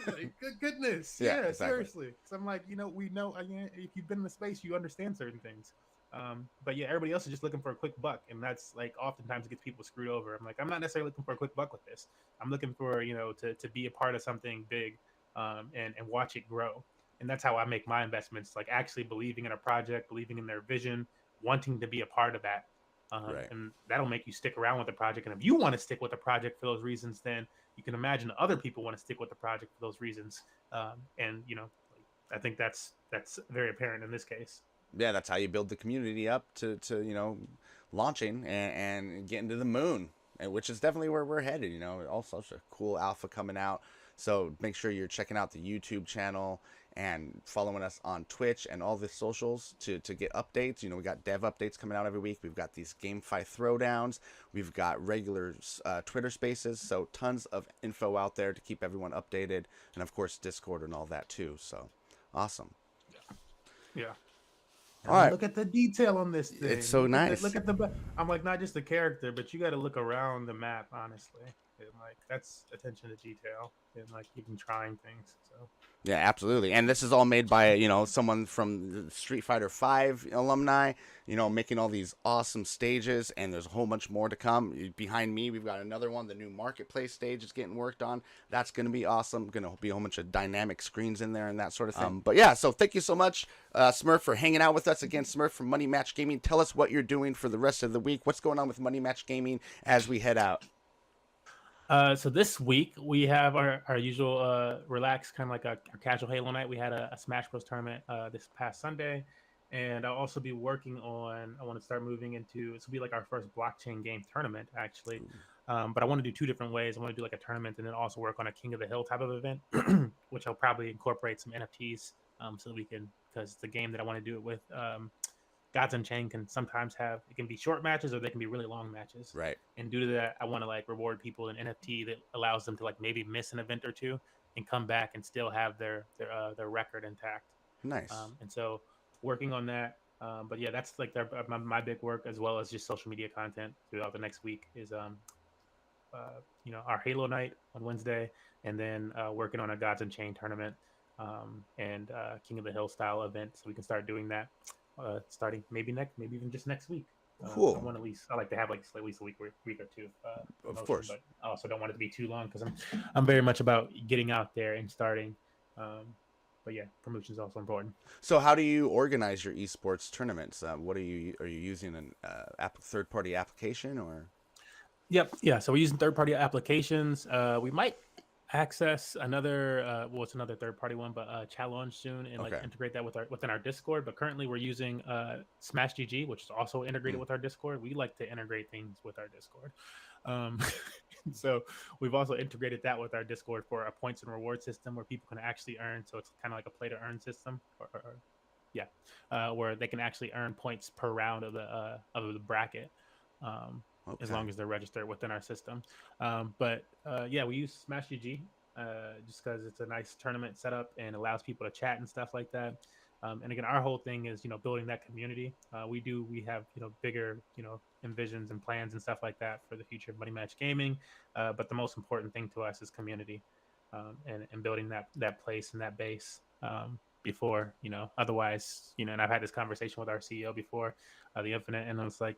Like, good goodness. Yeah, Yeah, exactly. seriously. So I'm like, we know, if you've been in the space, you understand certain things. But yeah, everybody else is just looking for a quick buck, and that's like oftentimes it gets people screwed over. I'm like, I'm not necessarily looking for a quick buck with this. I'm looking for to be a part of something big, and watch it grow. And that's how I make my investments, like actually believing in a project, believing in their vision, wanting to be a part of that. Right. And that'll make you stick around with the project. And if you want to stick with the project for those reasons, then you can imagine other people want to stick with the project for those reasons. And I think that's very apparent in this case. Yeah, that's how you build the community up to launching and getting to the moon, and which is definitely where we're headed. Also such a cool alpha coming out. So make sure you're checking out the YouTube channel and following us on Twitch and all the socials to get updates. We got dev updates coming out every week. We've got these GameFi throwdowns. We've got regular Twitter spaces. So tons of info out there to keep everyone updated. And of course, Discord and all that too. So awesome. Yeah. All right. Look at the detail on this thing. It's so nice. Look at the. I'm like, not just the character, but you got to look around the map, honestly. And like that's attention to detail and like even trying things. So Yeah, absolutely. And this is all made by, someone from the Street Fighter V alumni, making all these awesome stages, and there's a whole bunch more to come. Behind me, we've got another one. The new Marketplace stage is getting worked on. That's going to be awesome. Going to be a whole bunch of dynamic screens in there and that sort of thing. But yeah, so thank you so much, Smurf, for hanging out with us. Again, Smurf from Money Match Gaming. Tell us what you're doing for the rest of the week. What's going on with Money Match Gaming as we head out? So this week we have our usual relaxed kind of like a casual Halo night. We had a Smash Bros tournament this past Sunday, and I'll also be working on. I want to start moving into. This will be like our first blockchain game tournament actually, but I want to do two different ways. I want to do like a tournament and then also work on a King of the Hill type of event, which I'll probably incorporate some NFTs so that we can, because the game that I want to do it with. Gods Unchained can sometimes it can be short matches or they can be really long matches. Right. And due to that, I want to like reward people an NFT that allows them to like maybe miss an event or two and come back and still have their record intact. Nice. And so working on that. But yeah, that's like my big work, as well as just social media content throughout the next week is our Halo night on Wednesday, and then working on a Gods Unchained tournament and King of the Hill style event, so we can start doing that. Starting maybe even just next week. Cool. I want I like to have like at least a week or two. Of course. But I also don't want it to be too long because I'm very much about getting out there and starting. But yeah, promotion is also important. So how do you organize your esports tournaments? What are you using an third-party application or? Yep. Yeah. So we're using third-party applications. We might access another it's another third-party one, but challenge soon and like integrate that within our Discord. But currently we're using Smash GG, which is also integrated with our Discord. We like to integrate things with our Discord. So we've also integrated that with our Discord for a points and reward system where people can actually earn. So it's kind of like a play to earn system, where they can actually earn points per round of the bracket. As long as they're registered within our system. But we use Smash GG just because it's a nice tournament setup and allows people to chat and stuff like that. And again, our whole thing is, building that community. We have, bigger, envisions and plans and stuff like that for the future of Money Match Gaming. But the most important thing to us is community and building that place and that base before, otherwise, and I've had this conversation with our CEO before, the Infinite, and I was like,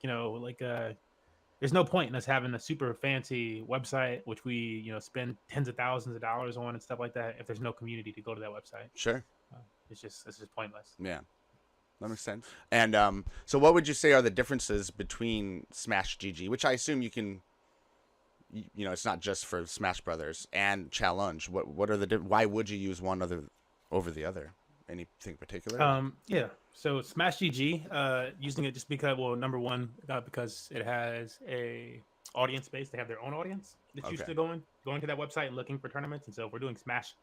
there's no point in us having a super fancy website, which we, spend tens of thousands of dollars on and stuff like that, if there's no community to go to that website. Sure. It's just pointless. Yeah, that makes sense. And so what would you say are the differences between Smash GG, which I assume you can, it's not just for Smash Brothers, and Challenge? What are why would you use one over the other? anything particular? Yeah. So Smash GG, using it just because, well, number one, because it has a audience base. They have their own audience that's used Okay. to going to that website and looking for tournaments. And so if we're doing Smash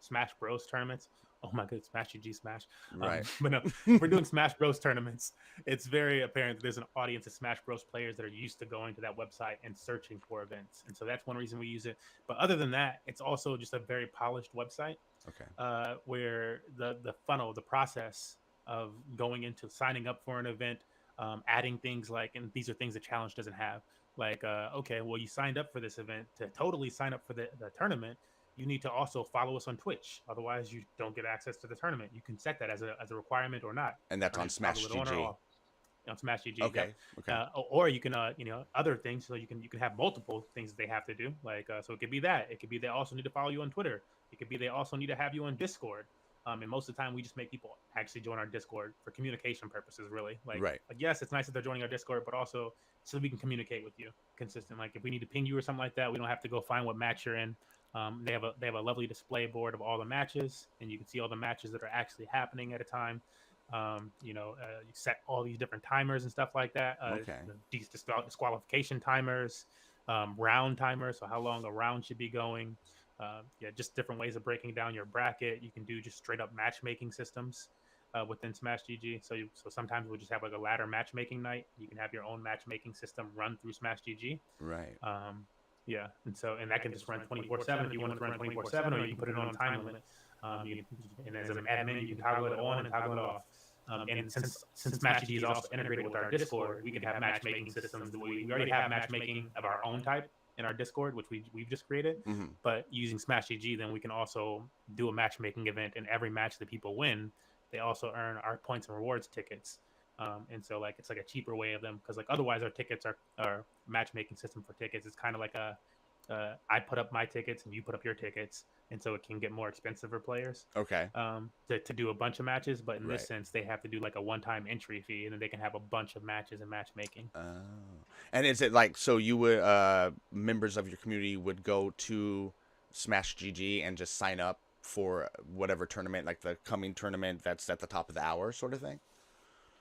Bros tournaments, oh my god, Smash GG Smash. Right. But no, if we're doing Smash Bros tournaments, it's very apparent that there's an audience of Smash Bros players that are used to going to that website and searching for events. And so that's one reason we use it. But other than that, it's also just a very polished website. Okay. Where the funnel, the process of going into signing up for an event, adding things like, and these are things the challenge doesn't have, like, okay, well, you signed up for this event. To totally sign up for the tournament, you need to also follow us on Twitch. Otherwise, you don't get access to the tournament. You can set that as a requirement or not. And that's on Smash Toggle it on or GG. off. On Smash GG. Okay. Yeah. Okay. Or you can, other things. So you can have multiple things that they have to do. Like, so it could be that. It could be they also need to follow you on Twitter. It could be they also need to have you on Discord. And most of the time, we just make people actually join our Discord for communication purposes, really. Like, Right. like, yes, it's nice that they're joining our Discord, but also so we can communicate with you consistent. Like, if we need to ping you or something like that, we don't have to go find what match you're in. They have a lovely display board of all the matches, and you can see all the matches that are actually happening at a time. You set all these different timers and stuff like that. Okay. These disqualification timers, round timers, so how long a round should be going. Just different ways of breaking down your bracket. You can do just straight up matchmaking systems within Smash GG. So sometimes we'll just have like a ladder matchmaking night. You can have your own matchmaking system run through Smash GG. Right. And that can just run 24/7 if you want it to run 24/7, or you can put it on a time limit. And as an admin, you can toggle it on and toggle it off. And since Smash GG is also integrated with our Discord, we can have matchmaking systems. We already have matchmaking of our own type in our Discord, which we've just created. Mm-hmm. But using Smash GG, then we can also do a matchmaking event, and every match that people win, they also earn our points and rewards tickets. And so like it's like a cheaper way of them, because like otherwise our tickets our matchmaking system for tickets is kind of like I put up my tickets and you put up your tickets, and so it can get more expensive for players. Okay. To do a bunch of matches, but in Right. this sense, they have to do like a one-time entry fee, and then they can have a bunch of matches and matchmaking. Oh. And is it like, so you would members of your community would go to Smash GG and just sign up for whatever tournament, like the coming tournament that's at the top of the hour, sort of thing?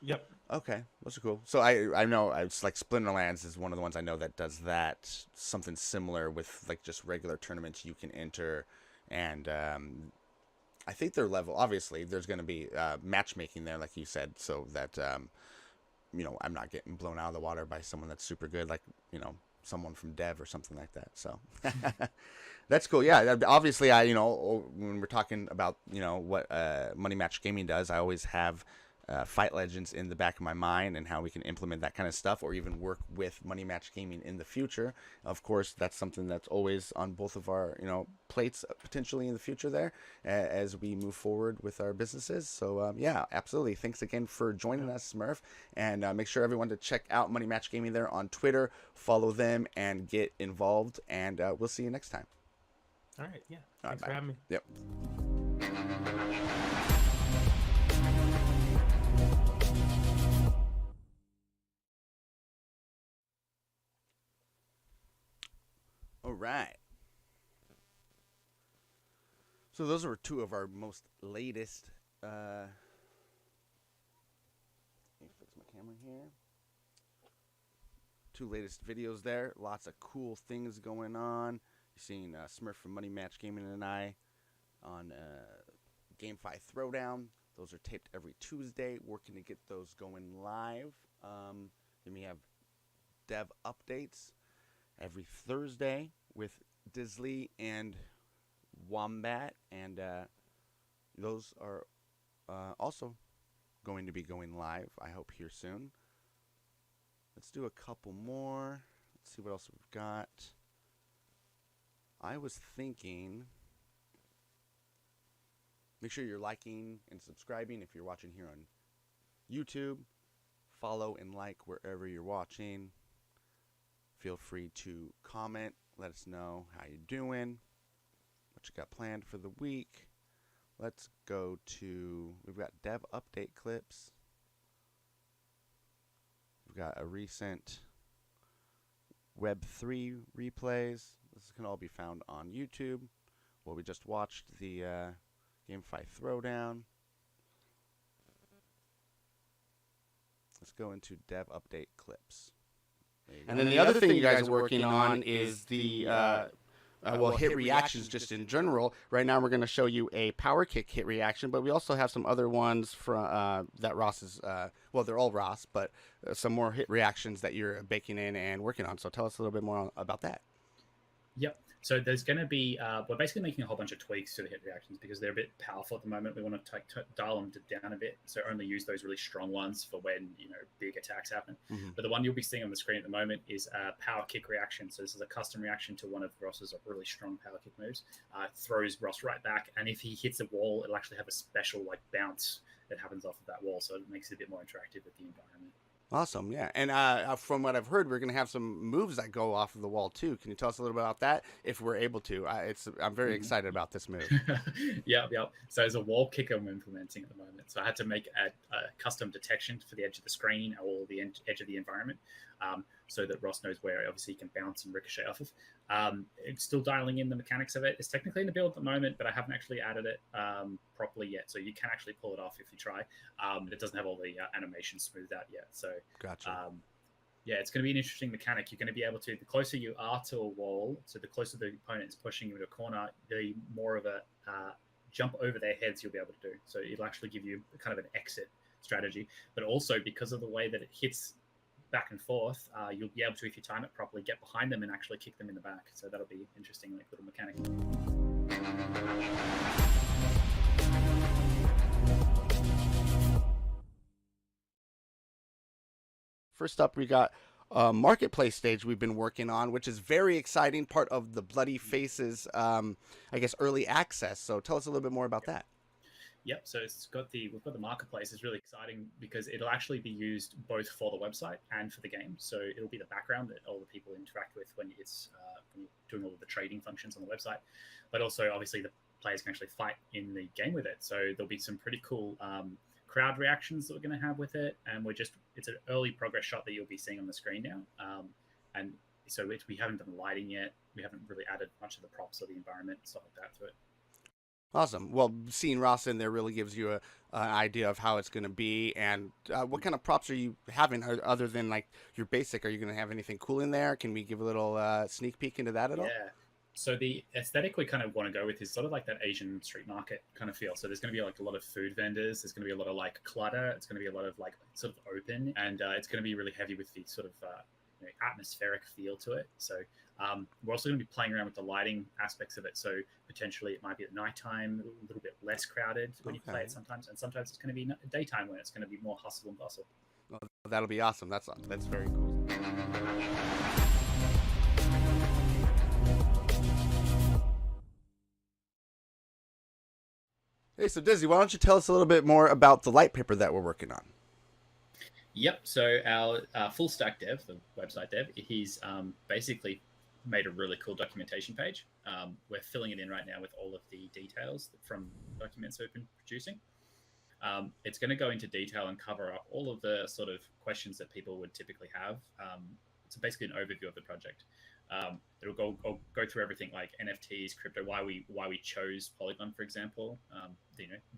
Yep. Okay, those are cool. So I know it's like Splinterlands is one of the ones I know that does that, something similar with like just regular tournaments you can enter, and I think their level, obviously there's going to be matchmaking there, like you said, so that I'm not getting blown out of the water by someone that's super good, like someone from Dev or something like that. So that's cool. Yeah, obviously when we're talking about what Money Match Gaming does, I always have Fight Legends in the back of my mind and how we can implement that kind of stuff, or even work with Money Match Gaming in the future. Of course, that's something that's always on both of our plates potentially in the future there as we move forward with our businesses. So yeah, absolutely. Thanks again for joining us, Smurf, and make sure everyone to check out Money Match Gaming there on Twitter, follow them, and get involved. And we'll see you next time. All right. Yeah. All right, Thanks for bye. having me. Yep. All right. So those were two of our most latest. Let me fix my camera here. Two latest videos there. Lots of cool things going on. You're seeing Smurf from Money Match Gaming and I on GameFi Throwdown. Those are taped every Tuesday. Working to get those going live. Then we have dev updates every Thursday with Disley and Wombat, and those are also going to be going live, I hope, here soon. Let's do a couple more. Let's see what else we've got. I was thinking, make sure you're liking and subscribing if you're watching here on YouTube. Follow and like wherever you're watching. Feel free to comment. Let us know how you're doing, what you got planned for the week. Let's go to, we've got dev update clips. We've got a recent Web3 replays. This can all be found on YouTube. Well, we just watched the GameFi Throwdown. go into dev update clips. And then the other thing you guys are working on is the hit reactions just in general. Right now we're going to show you a power kick hit reaction, but we also have some other ones from that Ross is well, they're all Ross, but some more hit reactions that you're baking in and working on. So tell us a little bit more about that. Yep. So there's going to be, we're basically making a whole bunch of tweaks to the hit reactions because they're a bit powerful at the moment. We want to dial them down a bit. So only use those really strong ones for when, big attacks happen. Mm-hmm. But the one you'll be seeing on the screen at the moment is a power kick reaction. So this is a custom reaction to one of Ross's really strong power kick moves. Throws Ross right back. And if he hits a wall, it'll actually have a special bounce that happens off of that wall. So it makes it a bit more interactive with the environment. Awesome, yeah. And from what I've heard, we're going to have some moves that go off of the wall, too. Can you tell us a little bit about that, if we're able to? I'm very excited about this move. Yep. So there's a wall kicker I'm implementing at the moment. So I had to make a custom detection for the edge of the screen or the edge of the environment so that Ross knows where, obviously, he can bounce and ricochet off of. It's still dialing in the mechanics of it. It's technically in the build at the moment, but I haven't actually added it properly yet. So you can actually pull it off if you try. It doesn't have all the animation smoothed out yet. So gotcha. Yeah, it's going to be an interesting mechanic. You're going to be able to, the closer you are to a wall, so the closer the opponent is pushing you into a corner, the more of a jump over their heads you'll be able to do. So it'll actually give you kind of an exit strategy. But also because of the way that it hits back and forth, you'll be able to, if you time it properly, get behind them and actually kick them in the back. So that'll be interesting, little mechanic. First up, we got a marketplace stage we've been working on, which is very exciting, part of the Bloody Faces, early access. So tell us a little bit more about that. Yep. So we've got the marketplace. It's really exciting because it'll actually be used both for the website and for the game. So it'll be the background that all the people interact with when you're doing all of the trading functions on the website, but also obviously the players can actually fight in the game with it. So there'll be some pretty cool crowd reactions that we're going to have with it, and it's an early progress shot that you'll be seeing on the screen now. And so we haven't done lighting yet. We haven't really added much of the props or the environment and stuff like that to it. Awesome. Well, seeing Ross in there really gives you an idea of how it's going to be. And what kind of props are you having other than your basic? Are you going to have anything cool in there? Can we give a little sneak peek into that at all? Yeah. So the aesthetic we kind of want to go with is sort of like that Asian street market kind of feel. So there's going to be a lot of food vendors. There's going to be a lot of clutter. It's going to be a lot of sort of open, and it's going to be really heavy with the sort of atmospheric feel to it. So we're also going to be playing around with the lighting aspects of it. So potentially it might be at nighttime, a little bit less crowded when you play it sometimes, and sometimes it's going to be daytime when it's going to be more hustle and bustle. Well, that'll be awesome. That's very cool. Hey, so Dizzy, why don't you tell us a little bit more about the light paper that we're working on? Yep. So our full stack dev, the website dev, he's basically made a really cool documentation page. We're filling it in right now with all of the details from documents we've been producing. It's going to go into detail and cover up all of the sort of questions that people would typically have. It's basically an overview of the project. It'll go through everything like NFTs, crypto, why we chose Polygon, for example,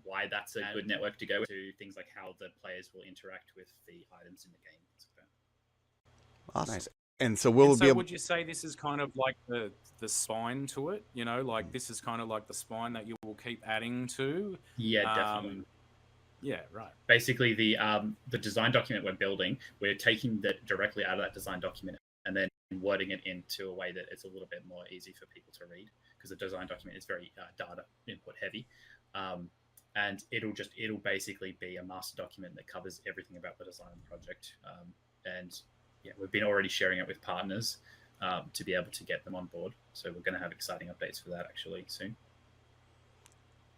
why that's a good network to go to, things like how the players will interact with the items in the game. Awesome. Nice. And so would you say this is kind of like the spine to it? This is kind of like the spine that you will keep adding to? Yeah, definitely. Yeah, right. Basically, the design document we're building, we're taking that directly out of that design document and then wording it into a way that it's a little bit more easy for people to read, because the design document is very data input heavy. And it'll basically be a master document that covers everything about the design of the project. And yeah, we've been already sharing it with partners to be able to get them on board. So we're going to have exciting updates for that actually soon.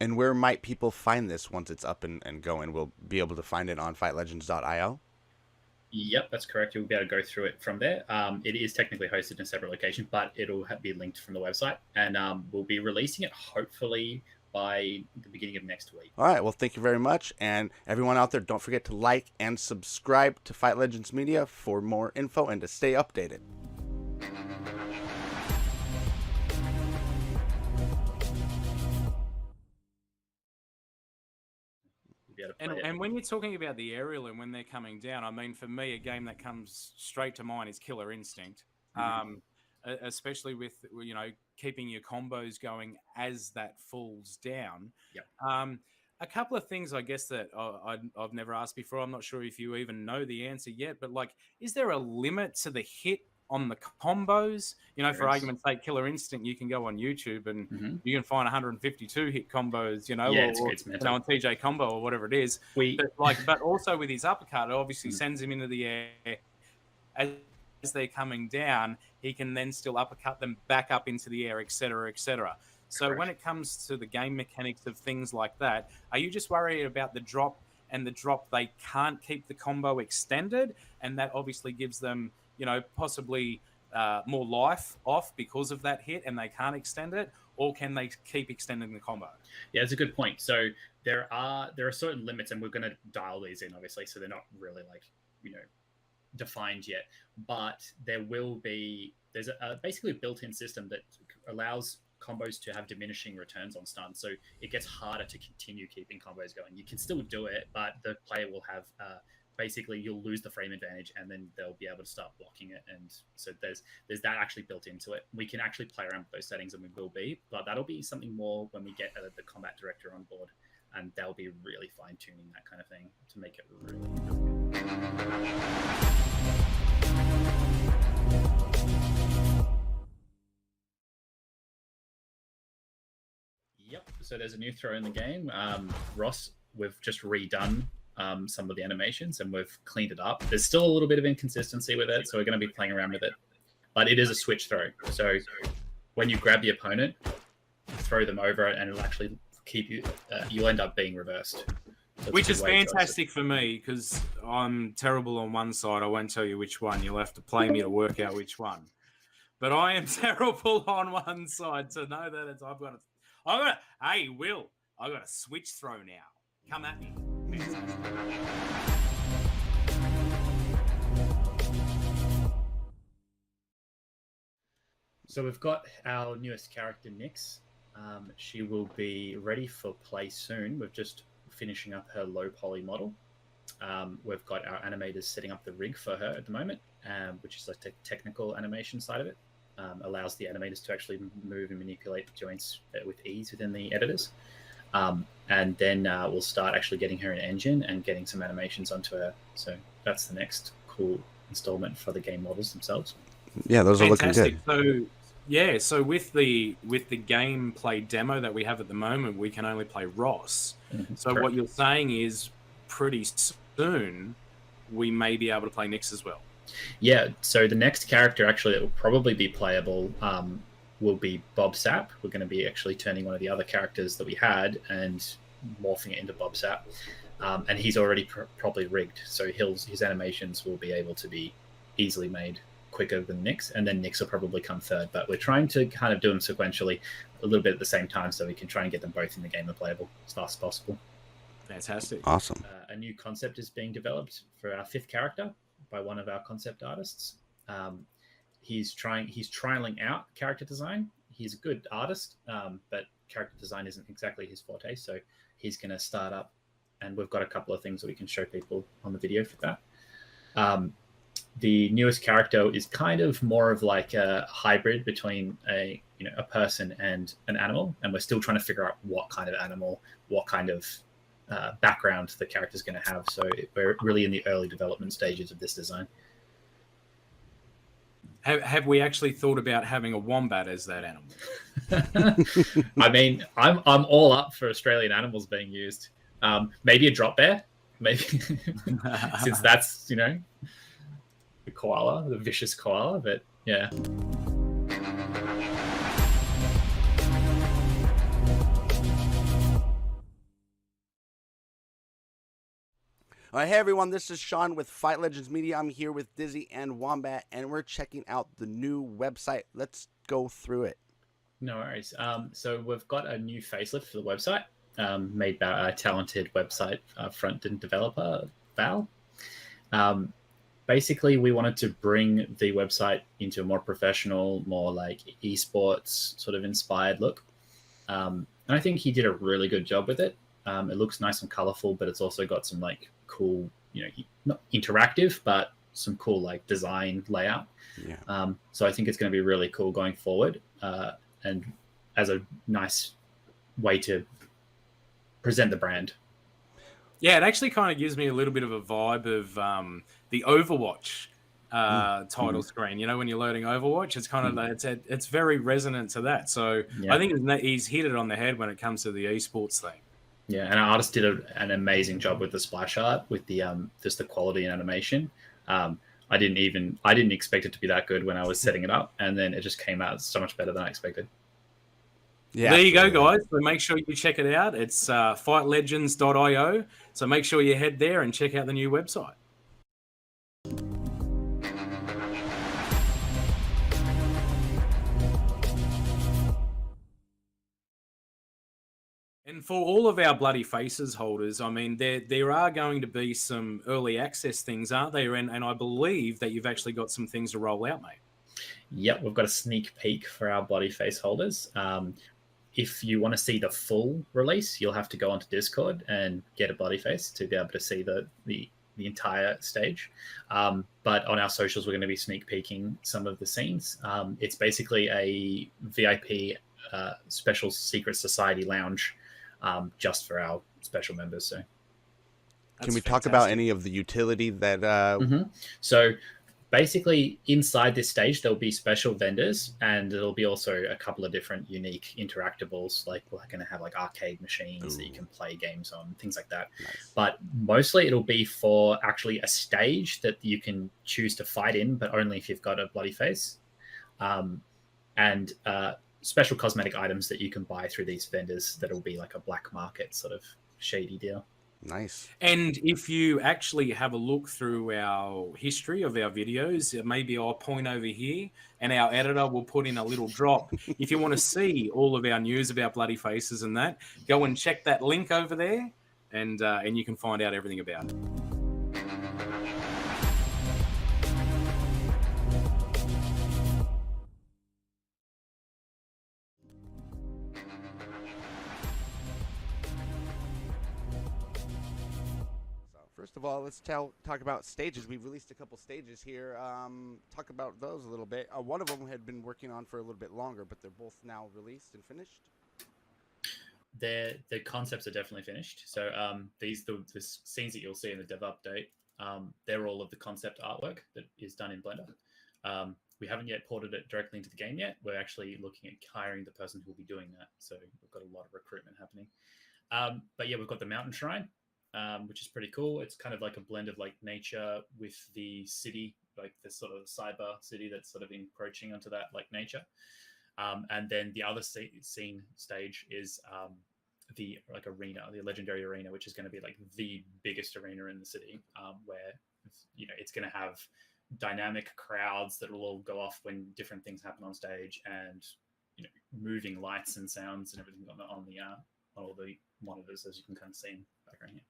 And where might people find this once it's up and going? We'll be able to find it on fightlegends.io? Yep, that's correct. You'll be able to go through it from there. It is technically hosted in a separate location, but it'll be linked from the website. And we'll be releasing it hopefully by the beginning of next week. All right. Well, thank you very much. And everyone out there, don't forget to like and subscribe to Fight Legends Media for more info and to stay updated. be able to play it. And when you're talking about the aerial and when they're coming down, I mean, for me, a game that comes straight to mind is Killer Instinct, especially with, you know, keeping your combos going as that falls down. Yep. A couple of things, I guess, that I've never asked before. I'm not sure if you even know the answer yet, but like, is there a limit to the hit on the combos? You know, for argument's sake, Killer Instinct, you can go on YouTube and you can find 152 hit combos, you know, it's you know, on TJ Combo or whatever it is. But also with his uppercut, it obviously sends him into the air. As they're coming down, he can then still uppercut them back up into the air, etc., etc. So when it comes to the game mechanics of things like that, are you just worried about the drop and the drop they can't keep the combo extended, and that obviously gives them, you know, possibly more life off because of that hit and they can't extend it, or can they keep extending the combo? Yeah, it's a good point. So there are certain limits, and we're going to dial these in, obviously, so they're not really like, you know, defined yet, but there's a basically a built-in system that allows combos to have diminishing returns on stun, so it gets harder to continue keeping combos going. You can still do it, but the player will have basically you'll lose the frame advantage, and then they'll be able to start blocking it. And so there's that actually built into it. We can actually play around with those settings, and we will be, but that'll be something more when we get the combat director on board, and they'll be really fine-tuning that kind of thing to make it really good. Yep. So there's a new throw in the game. Ross, we've just redone some of the animations and we've cleaned it up. There's still a little bit of inconsistency with it, so we're going to be playing around with it. But it is a switch throw. So when you grab the opponent, throw them over, and it'll actually keep you. You'll end up being reversed. So which is fantastic for me because I'm terrible on one side. I won't tell you which one. You'll have to play me to work out which one. But I am terrible on one side, so know that hey, Will, I've got a switch throw now. Come at me. So we've got our newest character, Nyx. She will be ready for play soon. We're just finishing up her low poly model. We've got our animators setting up the rig for her at the moment, which is like the technical animation side of it. Allows the animators to actually move and manipulate the joints with ease within the editors. And then we'll start actually getting her an engine and getting some animations onto her. So that's the next cool installment for the game models themselves. Yeah, those are looking good. So with the gameplay demo that we have at the moment, we can only play Ross. So Correct. what you're saying is pretty soon we may be able to play Nyx as well. Yeah, so the next character actually that will probably be playable will be Bob Sapp. We're going to be actually turning one of the other characters that we had and morphing it into Bob Sapp. And he's already probably rigged, so his animations will be able to be easily made quicker than Nyx, and then Nyx will probably come third. But we're trying to kind of do them sequentially a little bit at the same time so we can try and get them both in the game and playable as fast as possible. Fantastic. Awesome. A new concept is being developed for our fifth character by one of our concept artists. He's trialing out character design. He's a good artist, but character design isn't exactly his forte. So he's going to start up, and we've got a couple of things that we can show people on the video for that. The newest character is kind of more of like a hybrid between a person and an animal, and we're still trying to figure out what kind of animal, what kind of background the character is going to have. So we're really in the early development stages of this design. Have we actually thought about having a wombat as that animal? I mean, I'm all up for Australian animals being used. Maybe a drop bear, maybe since that's the koala, the vicious koala. But yeah. Hey everyone, this is Sean with Fight Legends Media. I'm here with Dizzy and Wombat, and we're checking out the new website. Let's go through it. No worries. So we've got a new facelift for the website, made by our talented website front-end developer, Val. Basically, we wanted to bring the website into a more professional, more like esports sort of inspired look. And I think he did a really good job with it. It looks nice and colorful, but it's also got some like cool, not interactive, but some cool like design layout. Yeah. So I think it's going to be really cool going forward, and as a nice way to present the brand. Yeah, it actually kind of gives me a little bit of a vibe of the Overwatch title screen. When you're loading Overwatch, it's kind of it's very resonant to that. So Yeah. I think he's hit it on the head when it comes to the esports thing. Yeah, and our artist did an amazing job with the splash art, with the just the quality and animation. I didn't expect it to be that good when I was setting it up, and then it just came out so much better than I expected. Yeah, there you go, guys. So make sure you check it out. It's fightlegends.io. So make sure you head there and check out the new website. And for all of our Bloody Faces holders, I mean, there are going to be some early access things, aren't there? And I believe that you've actually got some things to roll out, mate. Yep, we've got a sneak peek for our Bloody Face holders. If you want to see the full release, you'll have to go onto Discord and get a Bloody Face to be able to see the entire stage. But on our socials, we're going to be sneak peeking some of the scenes. It's basically a VIP special secret society lounge just for our special members. So, can we talk about any of the utility that? So, basically, inside this stage, there'll be special vendors, and there'll be also a couple of different unique interactables. Like we're going to have like arcade machines that you can play games on, things like that. Nice. But mostly, it'll be for actually a stage that you can choose to fight in, but only if you've got a Bloody Face, and special cosmetic items that you can buy through these vendors that'll be like a black market sort of shady deal. Nice. And if you actually have a look through our history of our videos, maybe I'll point over here and our editor will put in a little drop. If you want to see all of our news about Bloody Faces and that, go and check that link over there and you can find out everything about it. First of all, let's talk about stages. We've released a couple stages here. Talk about those a little bit. One of them had been working on for a little bit longer, but they're both now released and finished. The concepts are definitely finished. So the scenes that you'll see in the dev update, they're all of the concept artwork that is done in Blender. We haven't yet ported it directly into the game yet. We're actually looking at hiring the person who will be doing that. So we've got a lot of recruitment happening. But yeah, we've got the mountain shrine, which is pretty cool. It's kind of like a blend of like nature with the city, like this sort of cyber city that's sort of encroaching onto that like nature. And then the other scene stage is the like arena, the legendary arena, which is going to be like the biggest arena in the city, where it's going to have dynamic crowds that will all go off when different things happen on stage, and moving lights and sounds and everything on all the monitors, as you can kind of see in the background here.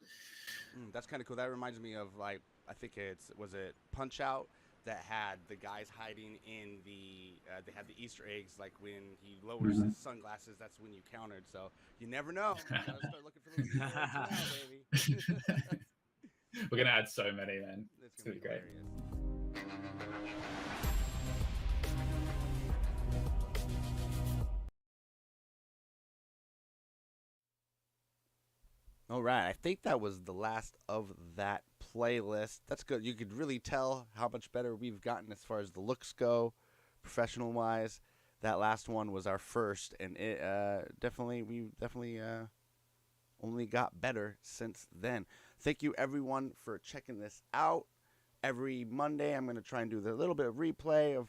That's kind of cool. That reminds me of like, I think was it Punch Out that had the guys hiding in they had the Easter eggs, like when he lowers his sunglasses, that's when you countered. So you never know. You gotta start looking for those Easter eggs now, baby. We're gonna add so many, man. It's gonna be great. hilarious. All right, I think that was the last of that playlist. That's good. You could really tell how much better we've gotten as far as the looks go, professional-wise. That last one was our first, and it we definitely only got better since then. Thank you, everyone, for checking this out. Every Monday, I'm going to try and do a little bit of replay of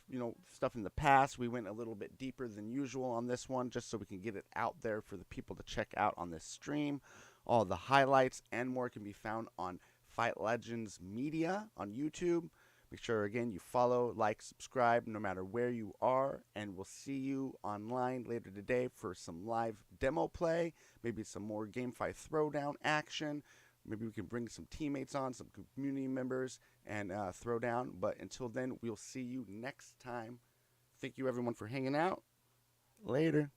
stuff in the past. We went a little bit deeper than usual on this one, just so we can get it out there for the people to check out on this stream. All the highlights and more can be found on Fight Legends Media on YouTube. Make sure, again, you follow, like, subscribe, no matter where you are. And we'll see you online later today for some live demo play, maybe some more GameFi Throwdown action. Maybe we can bring some teammates on, some community members, and throw down. But until then, we'll see you next time. Thank you, everyone, for hanging out. Later.